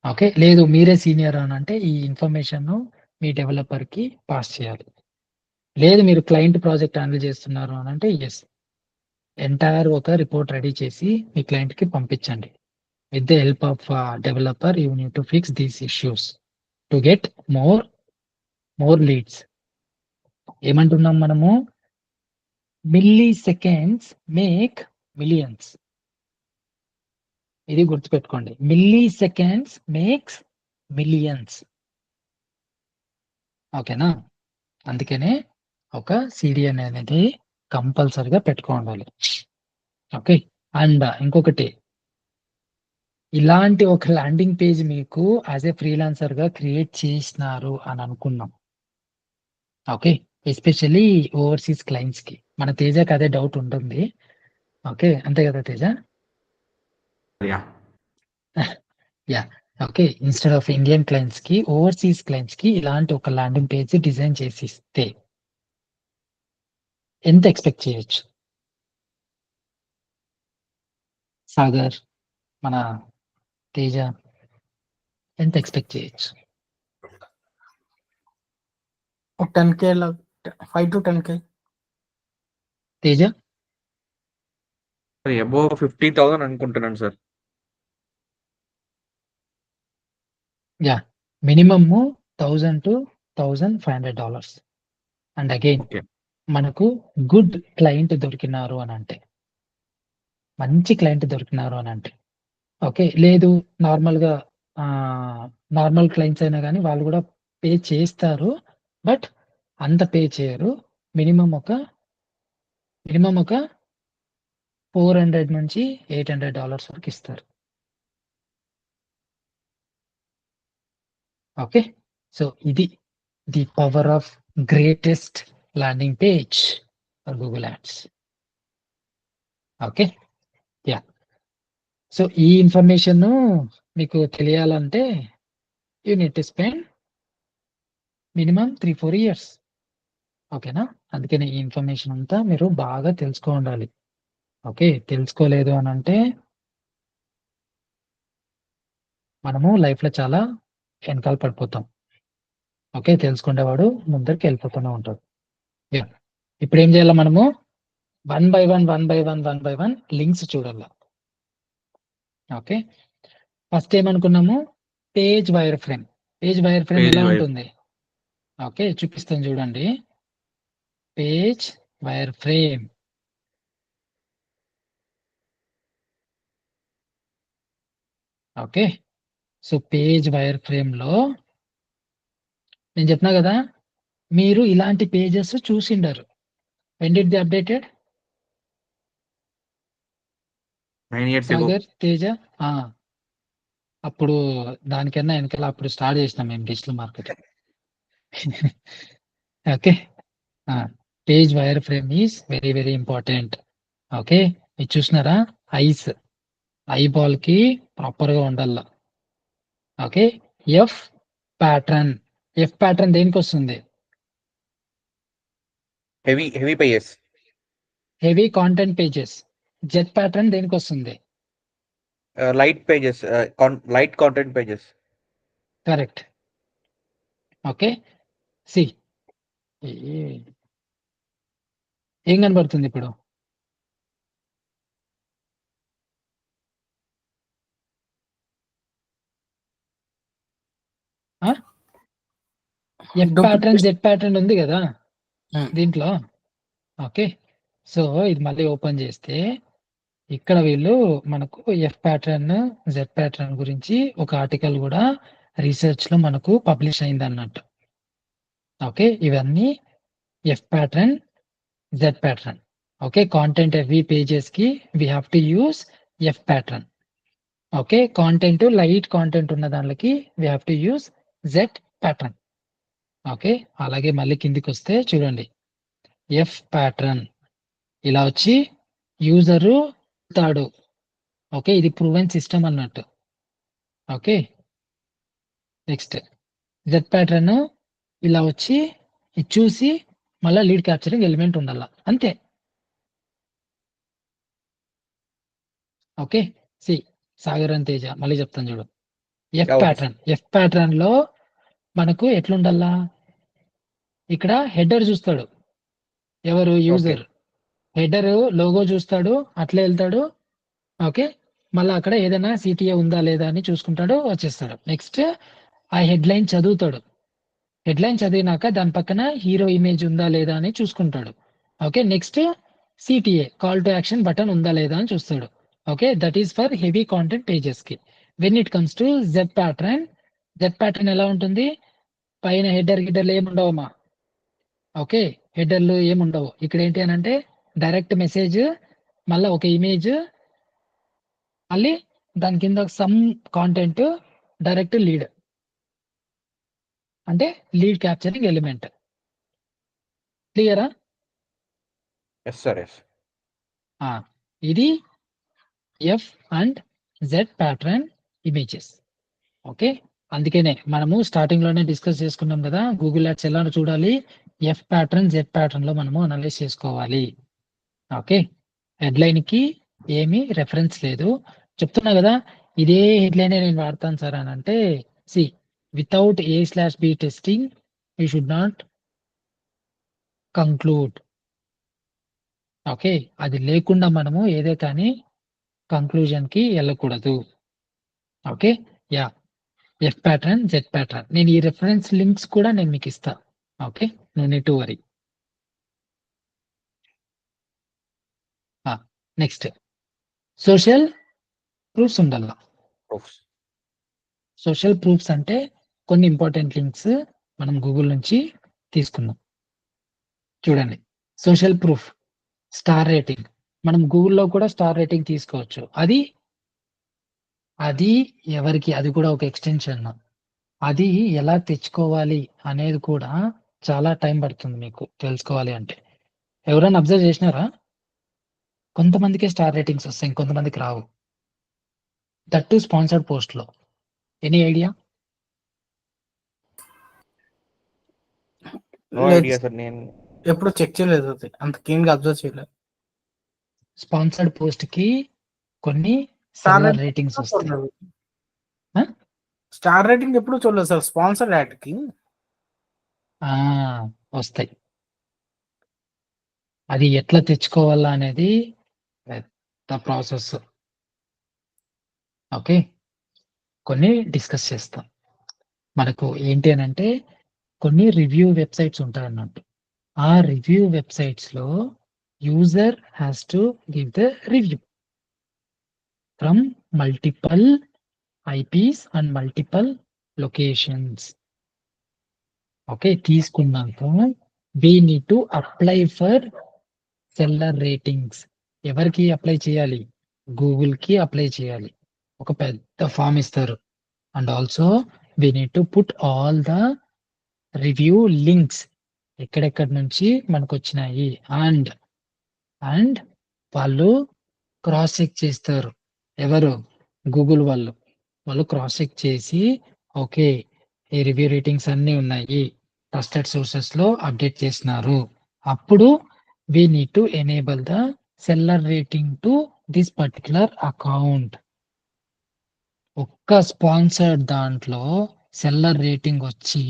ఓకే, లేదు మీరే సీనియర్ అని అంటే ఈ ఇన్ఫర్మేషన్ మీ డెవలపర్కి పాస్ చేయాలి. లేదు మీరు క్లయింట్ ప్రాజెక్ట్ హ్యాండిల్ చేస్తున్నారు అని అంటే ఎస్, ఎంటైర్ ఒక రిపోర్ట్ రెడీ చేసి మీ క్లయింట్కి పంపించండి. With the help of developer you need to fix these issues to get more leads. ఏమంటున్నాం మనము? Milliseconds make millions. ఇది గుర్తుపెట్టుకోండి, మిల్లీ సెకండ్స్ మేక్స్ మిలియన్స్. ఓకేనా? అందుకనే ఒక సిడి అనేది కంపల్సరిగా పెట్టుకోవాలి. ఓకే. అండ్ ఇంకొకటి, ఇలాంటి ఒక ల్యాండింగ్ పేజ్ మీకు యాజ్ ఏ ఫ్రీలాన్సర్ గా క్రియేట్ చేసినారు అని అనుకున్నాం. ఓకే. ఎస్పెషల్లీ ఓవర్సీస్ క్లయింట్స్ కి. మన తేజకి అదే డౌట్ ఉంటుంది. ఓకే, అంతే కదా Teja? Yeah yeah. Okay. Instead of Indian clients కి, ఓవర్సీస్ క్లయింట్స్ కి ఇలాంటి ఒక ల్యాండింగ్ పేజ్ డిజైన్ చేసి ఇస్తే ఎంత ఎక్స్పెక్ట్ చేయొచ్చు? సాగర్, మన తేజ, ఎంత ఎక్స్పెక్ట్ చేయొచ్చు? ఒక 10K 5 to 10K. Teja? Above 50,000 అనుకుంటున్నాను sir. Yeah, minimum $1,000 to $1,500. And again okay. మనకు గుడ్ క్లయింట్ దొరికినారు అని అంటే, మంచి క్లయింట్ దొరికినారు అని అంటే, ఓకే. లేదు నార్మల్గా నార్మల్ క్లయింట్స్ అయినా కానీ వాళ్ళు కూడా పే చేస్తారు, బట్ అంత పే చేయరు. మినిమం ఒక $400 నుంచి $800 వరకు ఇస్తారు. ఓకే. సో ఇది the power of greatest landing page for Google ads. Okay. Yeah. So ఈ ఇన్ఫర్మేషన్ మీకు తెలియాలంటే you need to spend minimum 3-4 years. ఓకేనా? అందుకని ఈ ఇన్ఫర్మేషన్ అంతా మీరు బాగా తెలుసుకో ఉండాలి. ఓకే. తెలుసుకోలేదు అని అంటే మనము లైఫ్లో చాలా వెనకాల పడిపోతాం. ఓకే. తెలుసుకునేవాడు ముందరికి వెళ్ళిపోతూనే ఉంటాడు. యా. ఇప్పుడు ఏం చేయాలి మనము? వన్ బై వన్ లింక్స్ చూడాలి. ఓకే. ఫస్ట్ ఏమనుకున్నాము? Page wireframe. Page wireframe Page ఎలా wire. ఉంటుంది? ఓకే, చూపిస్తాను చూడండి. Page wireframe. Okay. So page wireframe లో నేను చెప్పినా కదా, మీరు ఇలాంటి పేజెస్ చూసిండరు. When did the updated? 9 years ago. Sagar, Teja? అప్పుడు దానికన్నా వెనకాల అప్పుడు స్టార్ట్ చేసినాం మేము digital marketing. Okay. Page wireframe is very very important. Okay. ఇది చూసినారా? ఐబాల్ కి ప్రాపర్ గా ఉండాల. ఓకే. ఎఫ్ ప్యాటర్న్ దేనికి వస్తుంది? Heavy pages. Heavy content pages. Z pattern దేనికి వస్తుంది? Light pages. Light content pages. Correct. Okay. See ఏం కనబడుతుంది ఇప్పుడు? ఎఫ్ ప్యాటర్న్, జెడ్ ప్యాటర్న్ ఉంది కదా దీంట్లో. ఓకే. సో ఇది మళ్ళీ ఓపెన్ చేస్తే ఇక్కడ వీళ్ళు మనకు ఎఫ్ ప్యాటర్న్, జెడ్ ప్యాటర్న్ గురించి ఒక ఆర్టికల్ కూడా రీసెర్చ్ లో మనకు పబ్లిష్ అయింది అన్నట్టు. ఓకే. ఇవన్నీ F pattern, Z pattern. Okay. Content heavy pages కి we have to use F pattern. Okay. Content light content ఉన్న దానికి we have to use Z pattern. Okay. అలాగే మళ్ళీ కిందికి వస్తే చూడండి, ఎఫ్ ప్యాటర్న్ ఇలా వచ్చి యూజరు తాడు. ఓకే. ఇది ప్రూవెన్ సిస్టమ్ అన్నట్టు. ఓకే. నెక్స్ట్ జెడ్ ప్యాటర్న్ ఇలా వచ్చి ఇది చూసి మళ్ళీ లీడ్ క్యాప్చరింగ్ ఎలిమెంట్ ఉండాల, అంతే. Okay. See Sagar and Teja మళ్ళీ చెప్తాను చూడు. F Okay. ప్యాటర్న్ లో మనకు ఎట్లుండాలా? ఇక్కడ హెడర్ చూస్తాడు, ఎవరు యూజర్. హెడర్ లోగో చూస్తాడు, అట్లే వెళ్తాడు. ఓకే, మళ్ళీ అక్కడ ఏదైనా సిటిఏ ఉందా లేదా అని చూసుకుంటాడు, వచ్చేస్తాడు. నెక్స్ట్ ఆ హెడ్లైన్ చదువుతాడు. హెడ్లైన్ చదివినాక దాని పక్కన హీరో ఇమేజ్ ఉందా లేదా అని చూసుకుంటాడు. Okay, next CTA call to action button ఉందా లేదా అని చూస్తాడు. Okay, that is for heavy content pages కి. When it comes to Z pattern ఎలా ఉంటుంది? పైన గిడ్డర్లు ఏముండవమ్మా. ఓకే, హెడర్లు ఏముండవు. ఇక్కడ ఏంటి అని అంటే డైరెక్ట్ మెసేజ్, మళ్ళీ ఒక ఇమేజ్, మళ్ళీ దాని కింద సమ్ కాంటెంట్, డైరెక్ట్ లీడ్ అంటే లీడ్ క్యాప్చరింగ్ ఎలిమెంట్. క్లియరా? Yes sir, yes. ఇది F and Z pattern images. Okay, అందుకనే మనము స్టార్టింగ్ లోనే డిస్కస్ చేసుకున్నాం కదా, గూగుల్ యాడ్స్ ఎలా చూడాలి, ఎఫ్ ప్యాటర్న్ జెడ్ ప్యాటర్న్ లో మనము అనలైజ్ చేసుకోవాలి. ఓకే, హెడ్లైన్ కి ఏమీ రెఫరెన్స్ లేదు. చెప్తున్నా కదా, ఇదే హెడ్లైన్ నేను వాడతాను సార్ అని అంటే, see without A/B testing you should not conclude. Okay, అది లేకుండా మనము ఏదే కానీ కంక్లూజన్ కి వెళ్ళకూడదు. Okay, yeah, F pattern Z pattern, నేను ఈ రెఫరెన్స్ లింక్స్ కూడా నేను మీకు ఇస్తా. Okay, no need to worry. Next social proofs ఉండాల. సోషల్ ప్రూఫ్స్ అంటే కొన్ని ఇంపార్టెంట్ లింక్స్ మనం గూగుల్ నుంచి తీసుకున్నాం. చూడండి, సోషల్ ప్రూఫ్, స్టార్ రేటింగ్. మనం గూగుల్లో కూడా స్టార్ రేటింగ్ తీసుకోవచ్చు. అది ఎవరికి, అది కూడా ఒక ఎక్స్టెన్షన్. అది ఎలా తెచ్చుకోవాలి అనేది కూడా చాలా టైం పడుతుంది మీకు తెలుసుకోవాలి అంటే. ఎవరైనా అబ్జర్వ్ చేసినారా? కొంతమందికే స్టార్ రేటింగ్స్ వస్తాయి, ఇంకొంతమందికి రావు. దట్ టు స్పాన్సర్డ్ పోస్ట్ లో. Any idea? No idea sir, నేను ఎప్పుడు చెక్ చేయలేదు, అది అంత క్లీన్ గా అబ్జర్వ్ చేయలేదు. స్పాన్సర్డ్ పోస్ట్ కి కొన్ని స్టార్ రేటింగ్స్ వస్తాయి. స్టార్ రేటింగ్ ఎప్పుడు చూడలేదు సార్ స్పాన్సర్ యాడ్ కి. వస్తాయి. అది ఎట్లా తెచ్చుకోవాలా అనేది పెద్ద ప్రాసెస్. ఓకే, కొన్ని డిస్కస్ చేస్తాం. మనకు ఏంటి అని అంటే కొన్ని రివ్యూ వెబ్సైట్స్ ఉంటాయి అన్నట్టు. ఆ రివ్యూ వెబ్సైట్స్ లో user has to give the review from multiple IPs and multiple locations. Okay, తీసుకున్నాక we need to apply for seller ratings. ఎవరికి అప్లై చేయాలి? గూగుల్ కి అప్లై చేయాలి. ఒక పెద్ద ఫామ్ ఇస్తారు. And also we need to put all the review links, ఎక్కడెక్కడి నుంచి మనకు వచ్చినాయి. అండ్ వాళ్ళు క్రాస్ చెక్ చేస్తారు. ఎవరు? గూగుల్ వాళ్ళు క్రాస్ చెక్ చేసి, ఓకే ఈ రివ్యూ రేటింగ్స్ అన్ని ఉన్నాయి, ట్రస్టెడ్ సోర్సెస్ లో అప్డేట్ చేసినారు, అప్పుడు we need to enable the seller rating to this particular account. ఒక్క స్పాన్సర్డ్ దాంట్లో సెల్లర్ రేటింగ్ వచ్చి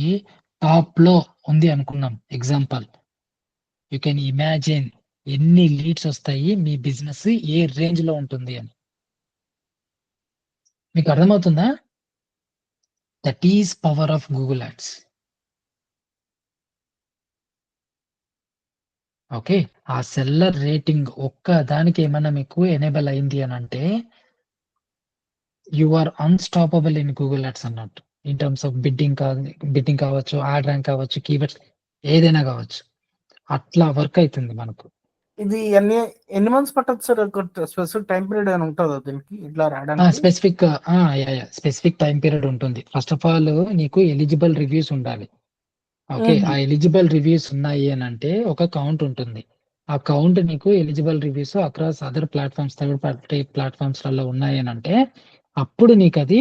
టాప్ లో ఉంది అనుకున్నాం, ఎగ్జాంపుల్. యూ కెన్ ఇమాజిన్ ఎన్ని లీడ్స్ వస్తాయి, మీ బిజినెస్ ఏ రేంజ్ లో ఉంటుంది అని. మీకు అర్థమవుతుందా? That is power of Google ads. Okay, ఆ సెల్లర్ రేటింగ్ ఒక్క దానికి ఏమైనా మీకు ఎనేబుల్ అయింది అని అంటే you are unstoppable in Google ads అన్నట్టు. ఇన్ టర్మ్స్ ఆఫ్ బిడ్డింగ్ కావచ్చు, యాడ్ ర్యాంక్ కావచ్చు, కీవర్డ్స్ ఏదైనా కావచ్చు. అట్లా వర్క్ అవుతుంది మనకు. ఇది ఎన్ని మంత్స్ పట్టదు సార్? స్పెసిఫిక్ టైం పీరియడ్ అని ఉంటుందా దీనికి ఇట్లా రావడానికి? స్పెసిఫిక్ టైం పీరియడ్ ఉంటుంది. ఫస్ట్ ఆఫ్ ఆల్ నీకు ఎలిజిబుల్ రివ్యూస్ ఉండాలి. ఓకే, ఆ ఎలిజిబుల్ రివ్యూస్ ఉన్నాయి అని అంటే ఒక కౌంట్ ఉంటుంది. ఆ కౌంట్ నీకు eligible reviews across other platforms, third party platforms లలో ఉన్నాయి అని అంటే అప్పుడు నీకు అది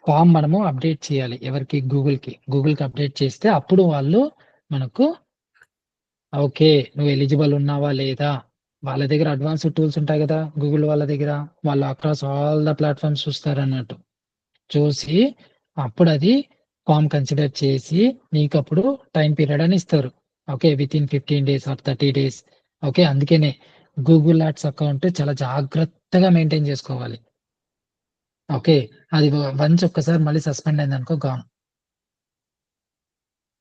ఫామ్ మనము అప్డేట్ చేయాలి. ఎవరికి? గూగుల్ కి అప్డేట్ చేస్తే అప్పుడు వాళ్ళు మనకు ఓకే నువ్వు ఎలిజిబుల్ ఉన్నావా లేదా, వాళ్ళ దగ్గర అడ్వాన్స్డ్ టూల్స్ ఉంటాయి కదా గూగుల్ వాళ్ళ దగ్గర, వాళ్ళు అక్రాస్ ఆల్ ద ప్లాట్ఫామ్స్ చూస్తారు అన్నట్టు. చూసి అప్పుడు అది ఫామ్ కన్సిడర్ చేసి నీకు అప్పుడు టైం పీరియడ్ అని ఇస్తారు. Okay, within 15 days or 30 days. Okay, అందుకనే గూగుల్ యాడ్స్ అకౌంట్ చాలా జాగ్రత్తగా మెయింటైన్ చేసుకోవాలి. ఓకే, అది వన్స్ ఒక్కసారి మళ్ళీ సస్పెండ్ అయింది అనుకో గాన్.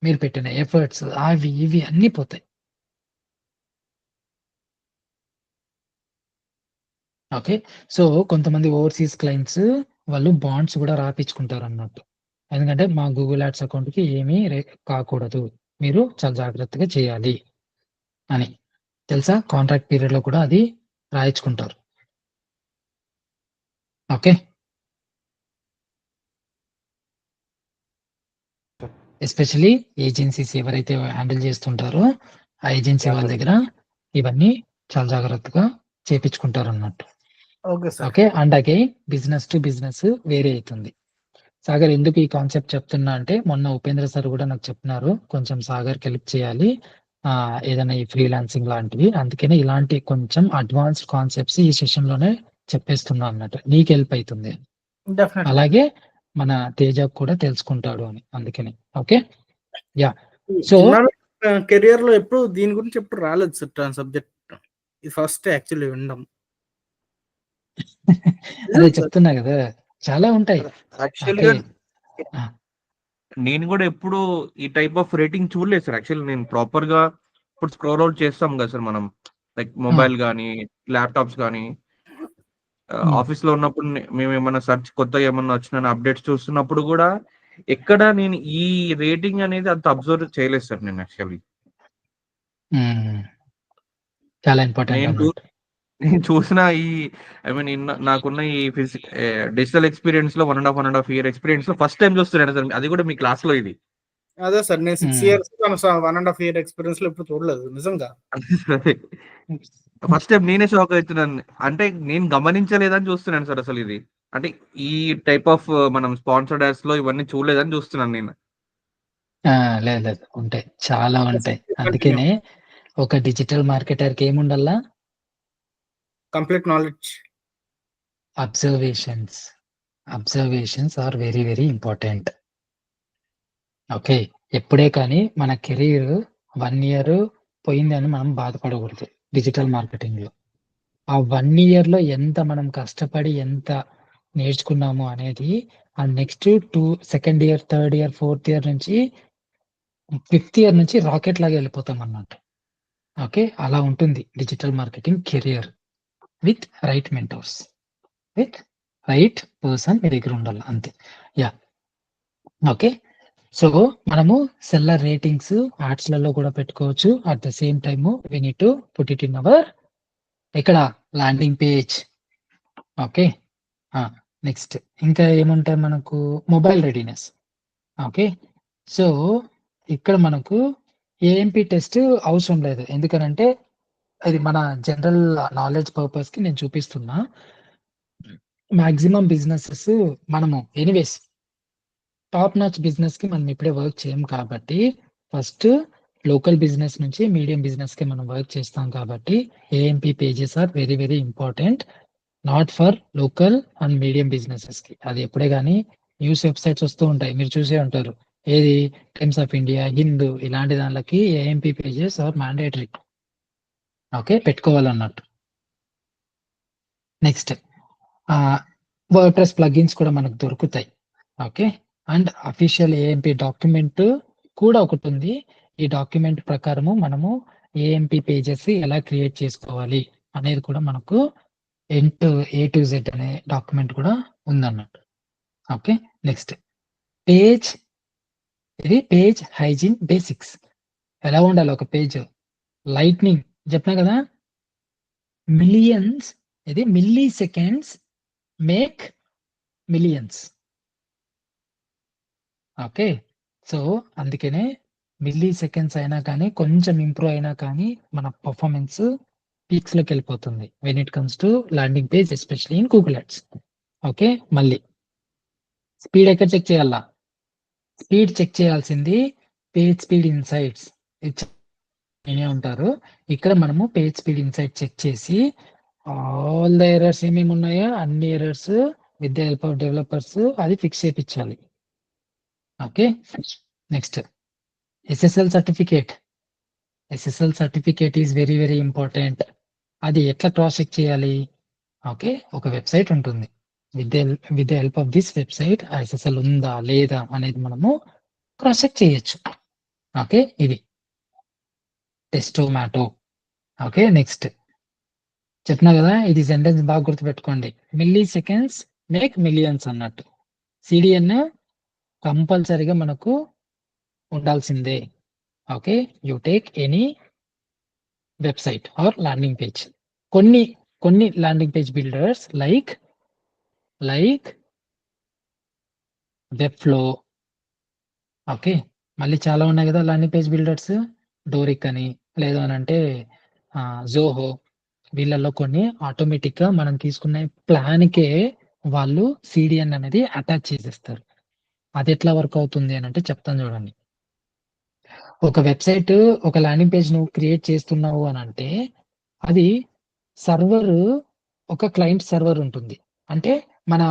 మీరు పెట్టిన ఎఫర్ట్స్ అవి ఇవి అన్నీ పోతాయి. ఓకే, సో కొంతమంది ఓవర్సీస్ క్లయింట్స్ వాళ్ళు బాండ్స్ కూడా రాపించుకుంటారు అన్నట్టు. ఎందుకంటే మా గూగుల్ యాడ్స్ అకౌంట్ కి ఏమీ కాకూడదు, మీరు చాలా జాగ్రత్తగా చేయాలి అని. తెలుసా, కాంట్రాక్ట్ పీరియడ్ లో కూడా అది రాయించుకుంటారు. ఓకే, ఎస్పెషలీ ఏజెన్సీస్ ఎవరైతే హ్యాండిల్ చేస్తుంటారో ఆ ఏజెన్సీ వాళ్ళ దగ్గర ఇవన్నీ చాలా జాగ్రత్తగా చేపించుకుంటారు అన్నట్టు. Okay sir. Okay, and again business to business వేరే అవుతుంది. సాగర్ ఎందుకు ఈ కాన్సెప్ట్ చెప్తున్నా అంటే మొన్న ఉపేంద్ర సార్ కూడా నాకు చెప్తున్నారు కొంచెం సాగర్కి హెల్ప్ చేయాలి ఏదైనా ఈ ఫ్రీలాన్సింగ్ లాంటివి. అందుకనే ఇలాంటి కొంచెం అడ్వాన్స్డ్ కాన్సెప్ట్స్ ఈ సెషన్ లోనే చెప్పేస్తున్నా అన్నట్టు, నీకు హెల్ప్ అవుతుంది. డెఫినెట్లీ. అలాగే మన తేజ కూడా తెలుసుకుంటాడు అని, అందుకని. Okay, yeah. సో కెరియర్ లో ఎప్పుడు దీని గురించి ఎప్పుడు రాలేదు సార్ సబ్జెక్ట్. ఇది ఫస్ట్ యాక్చువల్లీ వినడం. అదే చెప్తున్నా కదా, చాలా ఉంటాయి. యాక్చువల్గా ఆ. నేను కూడా ఎప్పుడు ఈ టైప్ ఆఫ్ రేటింగ్ చూడలేదు సార్. యాక్చువల్లీ నేను ప్రాపర్ గా ఇప్పుడు స్క్రోల్ అవుట్ చేస్తాం కదా సార్ మనం, లైక్ మొబైల్ కానీ ల్యాప్టాప్స్ కానీ ఆఫీస్ లో ఉన్నప్పుడు మేము ఏమన్నా సెర్చ్ కొత్తగా ఏమన్నా వచ్చిన అప్డేట్స్ చూస్తున్నప్పుడు కూడా ఎక్కడ నేను ఈ రేటింగ్ అనేది అంత అబ్జర్వ్ చేయలేదు సార్ నేను. యాక్చువల్లీ చాలా ఇంపార్టెంట్. నేను చూసిన ఈ నాకున్న ఈ డిజిటల్ ఎక్స్పీరియన్స్ లో 1.5 year ఎక్స్పీరియన్స్ లో ఫస్ట్ టైం చూస్తున్నాను సార్, అది కూడా మీ క్లాస్ లో. ఇది అదే సార్, నేను 6 years 1.5 year ఎక్స్పీరియన్స్ లో ఎప్పుడు చూడలేదు నిజంగా. ఫస్ట్ టైం నేనే షాక్ అవుతున్నాను. అంటే నేను గమనించలేదని చూస్తున్నాను సార్ అసలు ఇది. అంటే ఈ టైప్ ఆఫ్ మనం స్పాన్సర్డ్ యాడ్స్ లో ఇవన్నీ చూడలేదని చూస్తున్నాను నేను. లేదు లేదు, ఉంటాయి, చాలా ఉంటాయి. అందుకనే ఒక డిజిటల్ మార్కెటర్ కి ఏముండల్లా, complete knowledge. Observations are very very important. Okay, ఎప్పుడే కానీ మన కెరీర్ 1 year పోయింది అని మనం బాధపడకూడదు. డిజిటల్ మార్కెటింగ్ లో ఆ 1 year లో ఎంత మనం కష్టపడి ఎంత నేర్చుకున్నాము అనేది ఆ next 2nd year 3rd year 4th year నుంచి 5th year నుంచి రాకెట్ లాగా వెళ్ళిపోతాం అన్నట్టు. ఓకే, అలా ఉంటుంది digital marketing career. With right mentors, with right person మీ దగ్గర ఉండాలి, అంతే. Yeah, okay. సో మనము సెల్లర్ రేటింగ్స్ యాడ్స్ లలో కూడా పెట్టుకోవచ్చు. At the same time we need to put it in our ఇక్కడ ల్యాండింగ్ పేజ్. ఓకే, నెక్స్ట్ ఇంకా ఏముంటాయి మనకు, మొబైల్ రెడీనెస్. ఓకే, సో ఇక్కడ మనకు ఏఎంపి టెస్ట్ అవసరం లేదు, ఎందుకనంటే అది మన జనరల్ నాలెడ్జ్ పర్పస్ కి నేను చూపిస్తున్నా. మాక్సిమం బిజినెసెస్ మనము ఎనీవేస్ టాప్ నాచ్ బిజినెస్ కి మనం ఇప్పుడే వర్క్ చేయం కాబట్టి ఫస్ట్ లోకల్ బిజినెస్ నుంచి మీడియం బిజినెస్ కి మనం వర్క్ చేస్తాం కాబట్టి AMP pages are very very important, not for local and medium businesses కి. అది ఎప్పుడే కానీ న్యూస్ వెబ్సైట్స్ వస్తూ ఉంటాయి, మీరు చూసే ఉంటారు. ఏది టైమ్స్ ఆఫ్ ఇండియా, హిందూ, ఇలాంటి దానికి AMP pages are mandatory. Okay, పెట్టుకోవాలన్నట్టు. నెక్స్ట్ వర్డ్ప్రెస్ ప్లగిన్స్ కూడా మనకు దొరుకుతాయి. Okay, and official AMP document కూడా ఒకటి ఉంది. ఈ డాక్యుమెంట్ ప్రకారము మనము ఏఎంపి పేజెస్ ఎలా క్రియేట్ చేసుకోవాలి అనేది కూడా మనకు A to Z అనే డాక్యుమెంట్ కూడా ఉందన్నట్టు. ఓకే, నెక్స్ట్ ఇది పేజ్ హైజీన్ బేసిక్స్. ఎలా ఉండాలి ఒక పేజ్, లైట్నింగ్ చెప్పినా కదా, మిలియన్స్, ఇది milli seconds make millions. Okay, so అందుకనే మిల్లీ సెకండ్స్ అయినా కానీ కొంచెం ఇంప్రూవ్ అయినా కానీ మన పర్ఫార్మెన్స్ పీక్స్ లోకి వెళ్ళిపోతుంది when it comes to landing page, especially in Google ads. Okay, మళ్ళీ స్పీడ్ ఎక్కడ చెక్ చేయాలా, స్పీడ్ చెక్ చేయాల్సింది పేజ్ స్పీడ్ ఇన్సైట్స్ వినే ఉంటారు. ఇక్కడ మనము పేజ్ స్పీడ్ ఇన్సైట్ చెక్ చేసి ఆల్ ద ఎర్రర్స్ ఏమేమి ఉన్నాయో అన్ని errors with the help of developers అది ఫిక్స్ చేయించాలి. Okay, next SSL certificate. SSL certificate is very very important. అది ఎట్లా క్రాస్ చెక్ చేయాలి? ఓకే, ఒక వెబ్సైట్ ఉంటుంది. With the help of this website SSL ఉందా లేదా అనేది మనము క్రాస్ చెక్ చేయొచ్చు. ఓకే, ఇది టెస్టోమాటో. ఓకే, నెక్స్ట్ చెప్పినా కదా, ఇది సెంటెన్స్ బాగా గుర్తుపెట్టుకోండి. మిల్లీ సెకండ్స్ మేక్ మిలియన్స్ అన్నట్టు. CDN కంపల్సరీగా మనకు ఉండాల్సిందే. Okay, you take any website or landing page. కొన్ని landing page builders like Webflow. Okay, మళ్ళీ చాలా ఉన్నాయి కదా ల్యాండింగ్ పేజ్ బిల్డర్స్. డోరిక్ అని, లేదు అని అంటే జోహో. వీళ్ళల్లో కొన్ని ఆటోమేటిక్ గా మనం తీసుకునే ప్లాన్కే వాళ్ళు CDN అనేది అటాచ్ చేసేస్తారు. అది ఎట్లా వర్క్ అవుతుంది అని అంటే చెప్తాను చూడండి. ఒక వెబ్సైట్, ఒక ల్యాండింగ్ పేజ్ నువ్వు క్రియేట్ చేస్తున్నావు అని అంటే అది సర్వర్, ఒక క్లయింట్ సర్వర్ ఉంటుంది. అంటే మన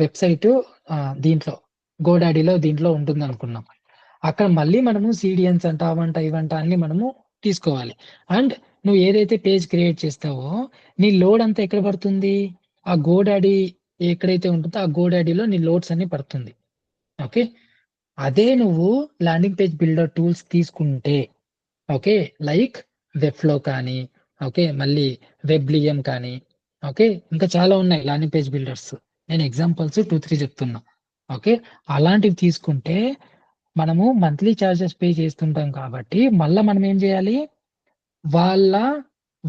వెబ్సైట్ దీంట్లో గోడాడీలో దీంట్లో ఉంటుంది అనుకున్నాం. అక్కడ మళ్ళీ మనము CDNs అంట అవంట ఇవంట అన్ని మనము తీసుకోవాలి. అండ్ నువ్వు ఏదైతే పేజ్ క్రియేట్ చేస్తావో నీ లోడ్ అంతా ఎక్కడ పడుతుంది? ఆ గోడాడీ ఎక్కడైతే ఉంటుందో ఆ గోడాడీలో నీ లోడ్స్ అన్ని పడుతుంది. ఓకే, అదే నువ్వు ల్యాండింగ్ పేజ్ బిల్డర్ టూల్స్ తీసుకుంటే, ఓకే, లైక్ వెబ్ఫ్లో కానీ, ఓకే, మళ్ళీ వెబ్లియం కానీ, ఓకే, ఇంకా చాలా ఉన్నాయి ల్యాండింగ్ పేజ్ బిల్డర్స్. నేను ఎగ్జాంపుల్స్ 2-3 చెప్తున్నా. ఓకే, అలాంటివి తీసుకుంటే మనము మంత్లీ ఛార్జెస్ పే చేస్తుంటాం కాబట్టి మళ్ళీ మనం ఏం చేయాలి?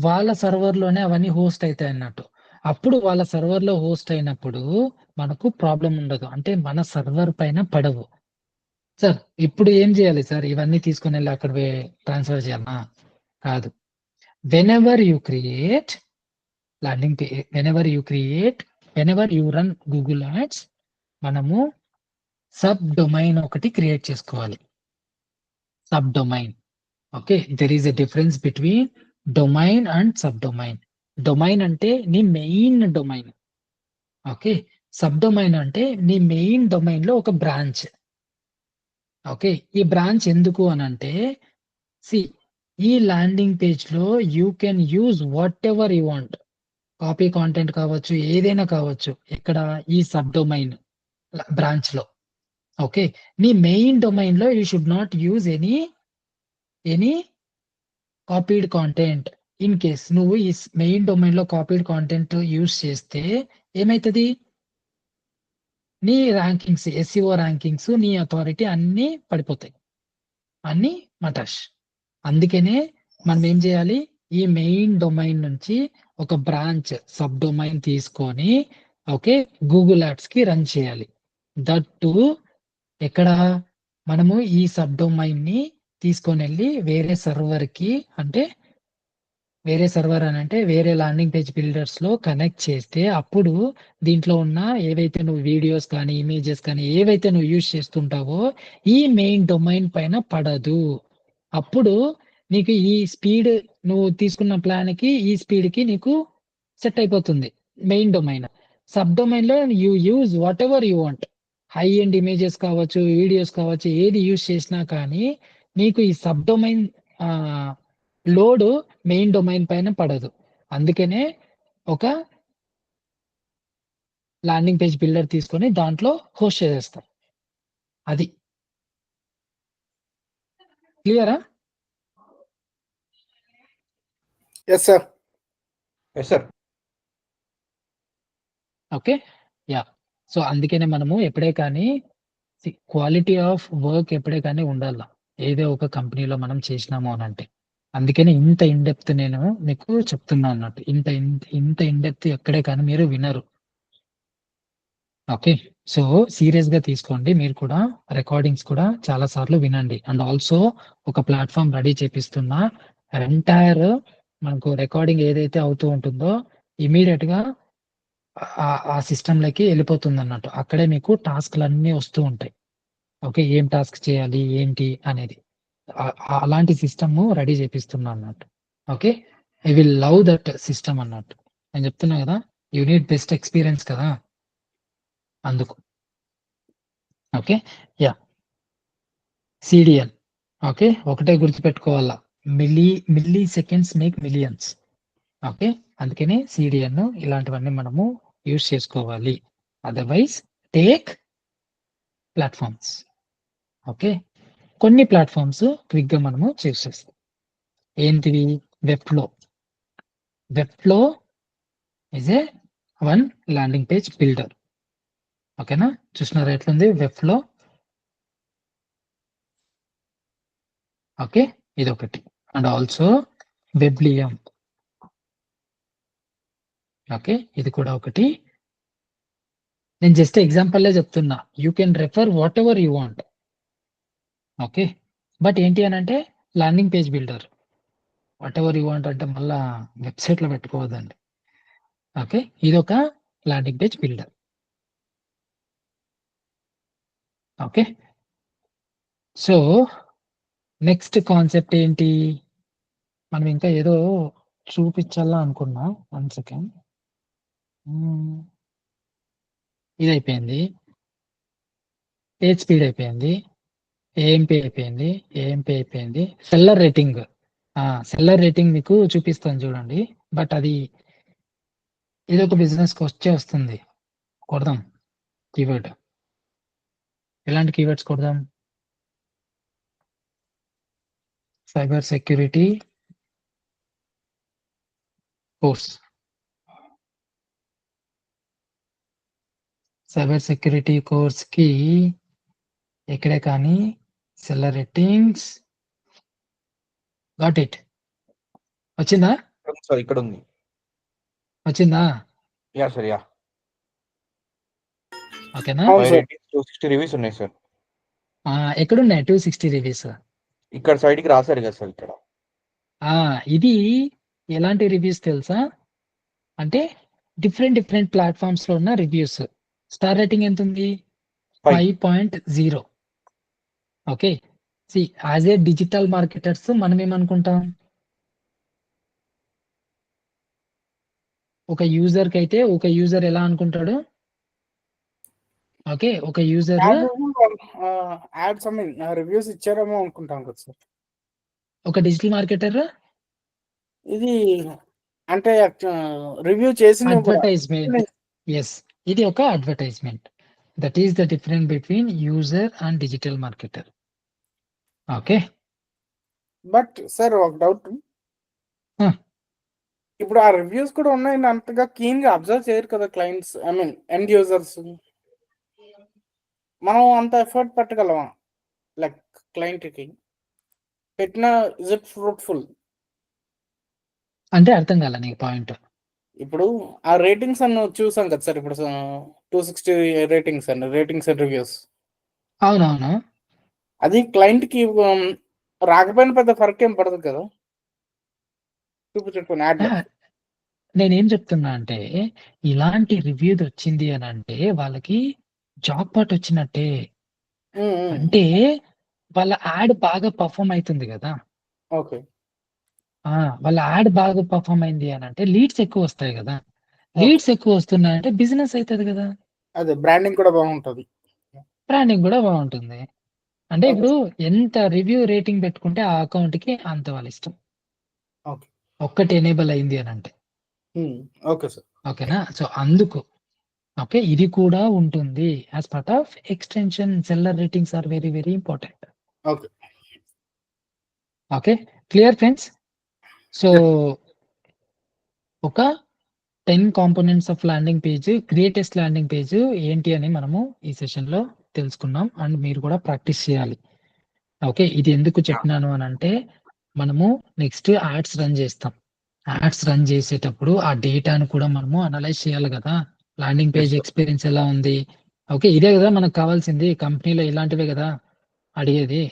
వాళ్ళ సర్వర్లోనే అవన్నీ హోస్ట్ అవుతాయి అన్నట్టు. అప్పుడు వాళ్ళ సర్వర్లో హోస్ట్ అయినప్పుడు మనకు ప్రాబ్లం ఉండదు. అంటే మన సర్వర్ పైన పడవు. సార్ ఇప్పుడు ఏం చేయాలి సార్? ఇవన్నీ తీసుకుని వెళ్ళి అక్కడ ట్రాన్స్ఫర్ చేయాలనా? కాదు. Whenever you create landing page, whenever you run Google ads, మనము సబ్ డొమైన్ ఒకటి క్రియేట్ చేసుకోవాలి. Sub domain. Okay, there is a difference between domain and sub domain. Domain అంటే నీ main domain. Okay, sub domain అంటే నీ మెయిన్ డొమైన్ లో ఒక బ్రాంచ్. ఓకే, ఈ బ్రాంచ్ ఎందుకు అని అంటే, ఈ ల్యాండింగ్ పేజ్ లో you can use what ever you want. Copy content కావచ్చు, ఏదైనా కావచ్చు, ఇక్కడ ఈ సబ్ డొమైన్ బ్రాంచ్ లో. ఓకే, నీ మెయిన్ డొమైన్ లో you should not use any copied content. In case నువ్వు ఈ మెయిన్ డొమైన్ లో కాపీడ్ కాంటెంట్ యూజ్ చేస్తే ఏమైతుంది? నీ ర్యాంకింగ్స్, SEO ర్యాంకింగ్స్, నీ అథారిటీ అన్ని పడిపోతాయి, అన్ని మటాష్. అందుకనే మనం ఏం చేయాలి? ఈ మెయిన్ డొమైన్ నుంచి ఒక బ్రాంచ్ సబ్ డొమైన్ తీసుకొని, ఓకే, గూగుల్ యాడ్స్ కి రన్ చేయాలి. దట్టు ఎక్కడ మనము ఈ సబ్ డొమైన్ ని తీసుకొని వెళ్ళి వేరే సర్వర్ కి, అంటే వేరే సర్వర్ అని అంటే వేరే ల్యాండింగ్ పేజ్ బిల్డర్స్ లో కనెక్ట్ చేస్తే అప్పుడు దీంట్లో ఉన్న ఏవైతే నువ్వు వీడియోస్ కానీ ఇమేజెస్ కానీ ఏవైతే నువ్వు యూజ్ చేస్తుంటావో ఈ మెయిన్ డొమైన్ పైన పడదు. అప్పుడు నీకు ఈ స్పీడ్, నువ్వు తీసుకున్న ప్లాన్ కి ఈ స్పీడ్ కి నీకు సెట్ అయిపోతుంది మెయిన్ డొమైన్. సబ్ డొమైన్ లో you use what ever you want. High end images కావచ్చు, వీడియోస్ కావచ్చు, ఏది యూజ్ చేసినా కానీ నీకు ఈ sub domain load main domain పైన పడదు. అందుకనే ఒక ల్యాండింగ్ పేజ్ బిల్డర్ తీసుకొని దాంట్లో హోస్ట్ చేసేస్తాం. అది క్లియరా? Yes sir. Yes sir. Okay, yeah. So అందుకనే మనము ఎప్పుడే కానీ క్వాలిటీ ఆఫ్ వర్క్ ఎప్పుడే కానీ ఉండాల ఏదో ఒక కంపెనీలో మనం చేసినాము అని అంటే. అందుకని ఇంత ఇన్డెప్త్ నేను మీకు చెప్తున్నా అన్నట్టు. ఇంత ఇన్డెప్త్ ఎక్కడే కానీ మీరు వినరు. ఓకే, సో సీరియస్ గా తీసుకోండి. మీరు కూడా రికార్డింగ్స్ కూడా చాలా సార్లు వినండి. అండ్ ఆల్సో ఒక ప్లాట్ఫామ్ రెడీ చేపిస్తున్నా. ఎంటైర్ మనకు రికార్డింగ్ ఏదైతే అవుతూ ఉంటుందో ఇమీడియట్ గా ఆ సిస్టమ్ లోకి వెళ్ళిపోతుంది అన్నట్టు. అక్కడే మీకు టాస్క్లు అన్నీ వస్తూ ఉంటాయి. ఓకే, ఏం టాస్క్ చేయాలి ఏంటి అనేది అలాంటి సిస్టమ్ రెడీ చేపిస్తున్నా అన్నట్టు. Okay, I will love that system అన్నట్టు. నేను చెప్తున్నా కదా, యూ నీడ్ బెస్ట్ ఎక్స్పీరియన్స్ కదా, అందుకు. Okay, yeah. సిడిఎన్. ఓకే, ఒకటే గుర్తుపెట్టుకోవాలా, milliseconds make millions. Okay, అందుకని సిడిఎన్ ఇలాంటివన్నీ మనము యూజ్ చేసుకోవాలి. Otherwise take platforms. ఓకే, కొన్ని ప్లాట్ఫామ్స్ క్విక్ గా మనము చూస్ చేస్తాం. ఏంటివి? Webflow. Webflow is a one landing page builder. ఓకేనా, చూసినారా ఎట్లుంది వెబ్ఫ్లో? ఓకే, ఇది ఒకటి. And also వెబ్లియం. ఓకే, ఇది కూడా ఒకటి. నేను జస్ట్ ఎగ్జాంపుల్లే చెప్తున్నా, you can refer what ever you want. Okay, but ఏంటి అని అంటే landing page builder. What ever you want అంటే మళ్ళా వెబ్సైట్లో పెట్టుకోవద్దండి. ఓకే, ఇది ఒక landing page builder. Okay, so next concept ఏంటి? మనం ఇంకా ఏదో చూపించాలా అనుకున్నా. 1 సెకండ్. ఇది అయిపోయింది. పేజ్ స్పీడ్ అయిపోయింది. ఏఎంపీ అయిపోయింది. Seller rating. సెల్లర్ రేటింగ్ మీకు చూపిస్తాను చూడండి. బట్ అది ఇది ఒక బిజినెస్ కి వస్తుంది. కొడదాం కీవర్డ్. ఎలాంటి కీవర్డ్స్ కొడదాం? Cyber security course. Cyber security course కి ఎక్కడే కానీ సెల్లర్ రేటింగ్స్. Got it. వచ్చిందా? సార్ ఇక్కడ ఉంది. వచ్చిందా? Yeah sir, yeah. ఓకేనా? అవును సార్. 260 రివ్యూస్ ఉన్నాయి సార్. ఎక్కడున్నాయి 260 రివ్యూస్? ఇక్కడ సైడ్ కి రాశారు కదా సార్ ఇక్కడ. ఇది ఎలాంటి రివ్యూస్ తెలుసా? అంటే డిఫరెంట్ ప్లాట్ఫామ్స్ లో ఉన్న రివ్యూస్. స్టార్ రేటింగ్ ఎంత ఉంది? 5.0. Okay, C as a digital marketers మనం ఏమనుకుంటాం, ఒక యూజర్ కి అయితే ఒక యూజర్ ఎలా అనుకుంటాడు? ఓకే, ఒక యూజర్ యాడ్స్ రివ్యూస్ ఇచ్చారేమో అనుకుంటాం కదా సార్. ఒక డిజిటల్ మార్కెటర్ ఇది అంటే రివ్యూ చేసిన అడ్వర్టైజ్మెంట్. ఎస్, ఇది ఒక advertisement. That is the difference between user and digital marketer. Okay, but sir ఒక డౌట్. ఇప్పుడు ఆ రివ్యూస్ కూడా ఉన్నాయని అంతగా కీన్ గా అబ్జర్వ్ చేయరు కదా clients, I mean end users. మనం అంత ఎఫర్ట్ పెట్టగలమా? లైక్ క్లయింట్ కి పెట్టిన ఇస్ ఇట్ ఫ్రూట్ఫుల్? అంటే అర్థం కాల నీకు పాయింట్. ఇప్పుడు ఆ రేటింగ్స్ అన్న చూసాం కదా సార్. ఇప్పుడు 260 రేటింగ్స్ అండ్ రివ్యూస్. అవునవును. అది క్లయింట్ కి రాకపోయిన పెద్ద ఫరక్ ఏం పడదు కదా చూపించుకుని యాడ్. నేనేం చెప్తున్నా అంటే ఇలాంటి రివ్యూ వచ్చింది అని అంటే వాళ్ళకి జాబ్ పాట్ వచ్చినట్టే. అంటే వాళ్ళ యాడ్ బాగా పర్ఫామ్ అవుతుంది కదా. ఓకే, వాళ్ళ యాడ్ బాగా పర్ఫామ్ అయింది అని అంటే లీడ్స్ ఎక్కువ వస్తాయి కదా. లీడ్స్ ఎక్కువ వస్తున్నాయంటే బిజినెస్ అవుతుంది కదా. అదే బ్రాండింగ్ కూడా బాగుంటది. బ్రాండింగ్ కూడా బాగుంటుంది. అంటే ఇప్పుడు ఎంత రివ్యూ రేటింగ్ పెట్టుకుంటే ఆ అకౌంట్ కి అంత వాళ్ళ ఇష్టం. ఓకే, ఒక్కటి ఎనేబుల్ అయింది అని అంటే. Okay sir. ఓకేనా, సో అందుకు ఓకే ఇది కూడా ఉంటుంది as part of extension. Seller ratings are very very important. Okay, okay, clear friends? So ఒక 10 components of landing page, greatest landing page ఏంటి అని మనము ఈ సెషన్ లో తెలుసుకున్నాం. అండ్ మీరు కూడా ప్రాక్టీస్ చేయాలి. ఓకే, ఇది ఎందుకు చెప్పినాను అని అంటే మనము నెక్స్ట్ యాడ్స్ రన్ చేస్తాం. యాడ్స్ రన్ చేసేటప్పుడు ఆ డేటాను కూడా మనము అనలైజ్ చేయాలి కదా. ల్యాండింగ్ పేజ్ ఎక్స్పీరియన్స్ ఎలా ఉంది? ఓకే, ఇదే కదా మనకు కావాల్సింది. కంపెనీలో ఇలాంటివే కదా అడిగేది.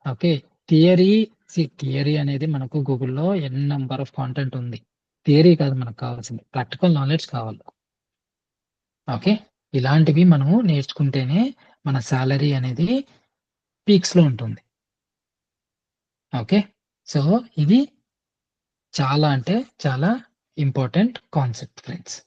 ఓకే, థియరీ అనేది మనకు గూగుల్లో ఎన్ నంబర్ ఆఫ్ కాంటెంట్ ఉంది. థియరీ కాదు మనకు కావాల్సింది, ప్రాక్టికల్ నాలెడ్జ్ కావాలి. ఓకే, ఇలాంటివి మనము నేర్చుకుంటేనే మన సాలరీ అనేది పీక్స్ లో ఉంటుంది. ఓకే, సో ఇది చాలా అంటే చాలా ఇంపార్టెంట్ కాన్సెప్ట్ ఫ్రెండ్స్.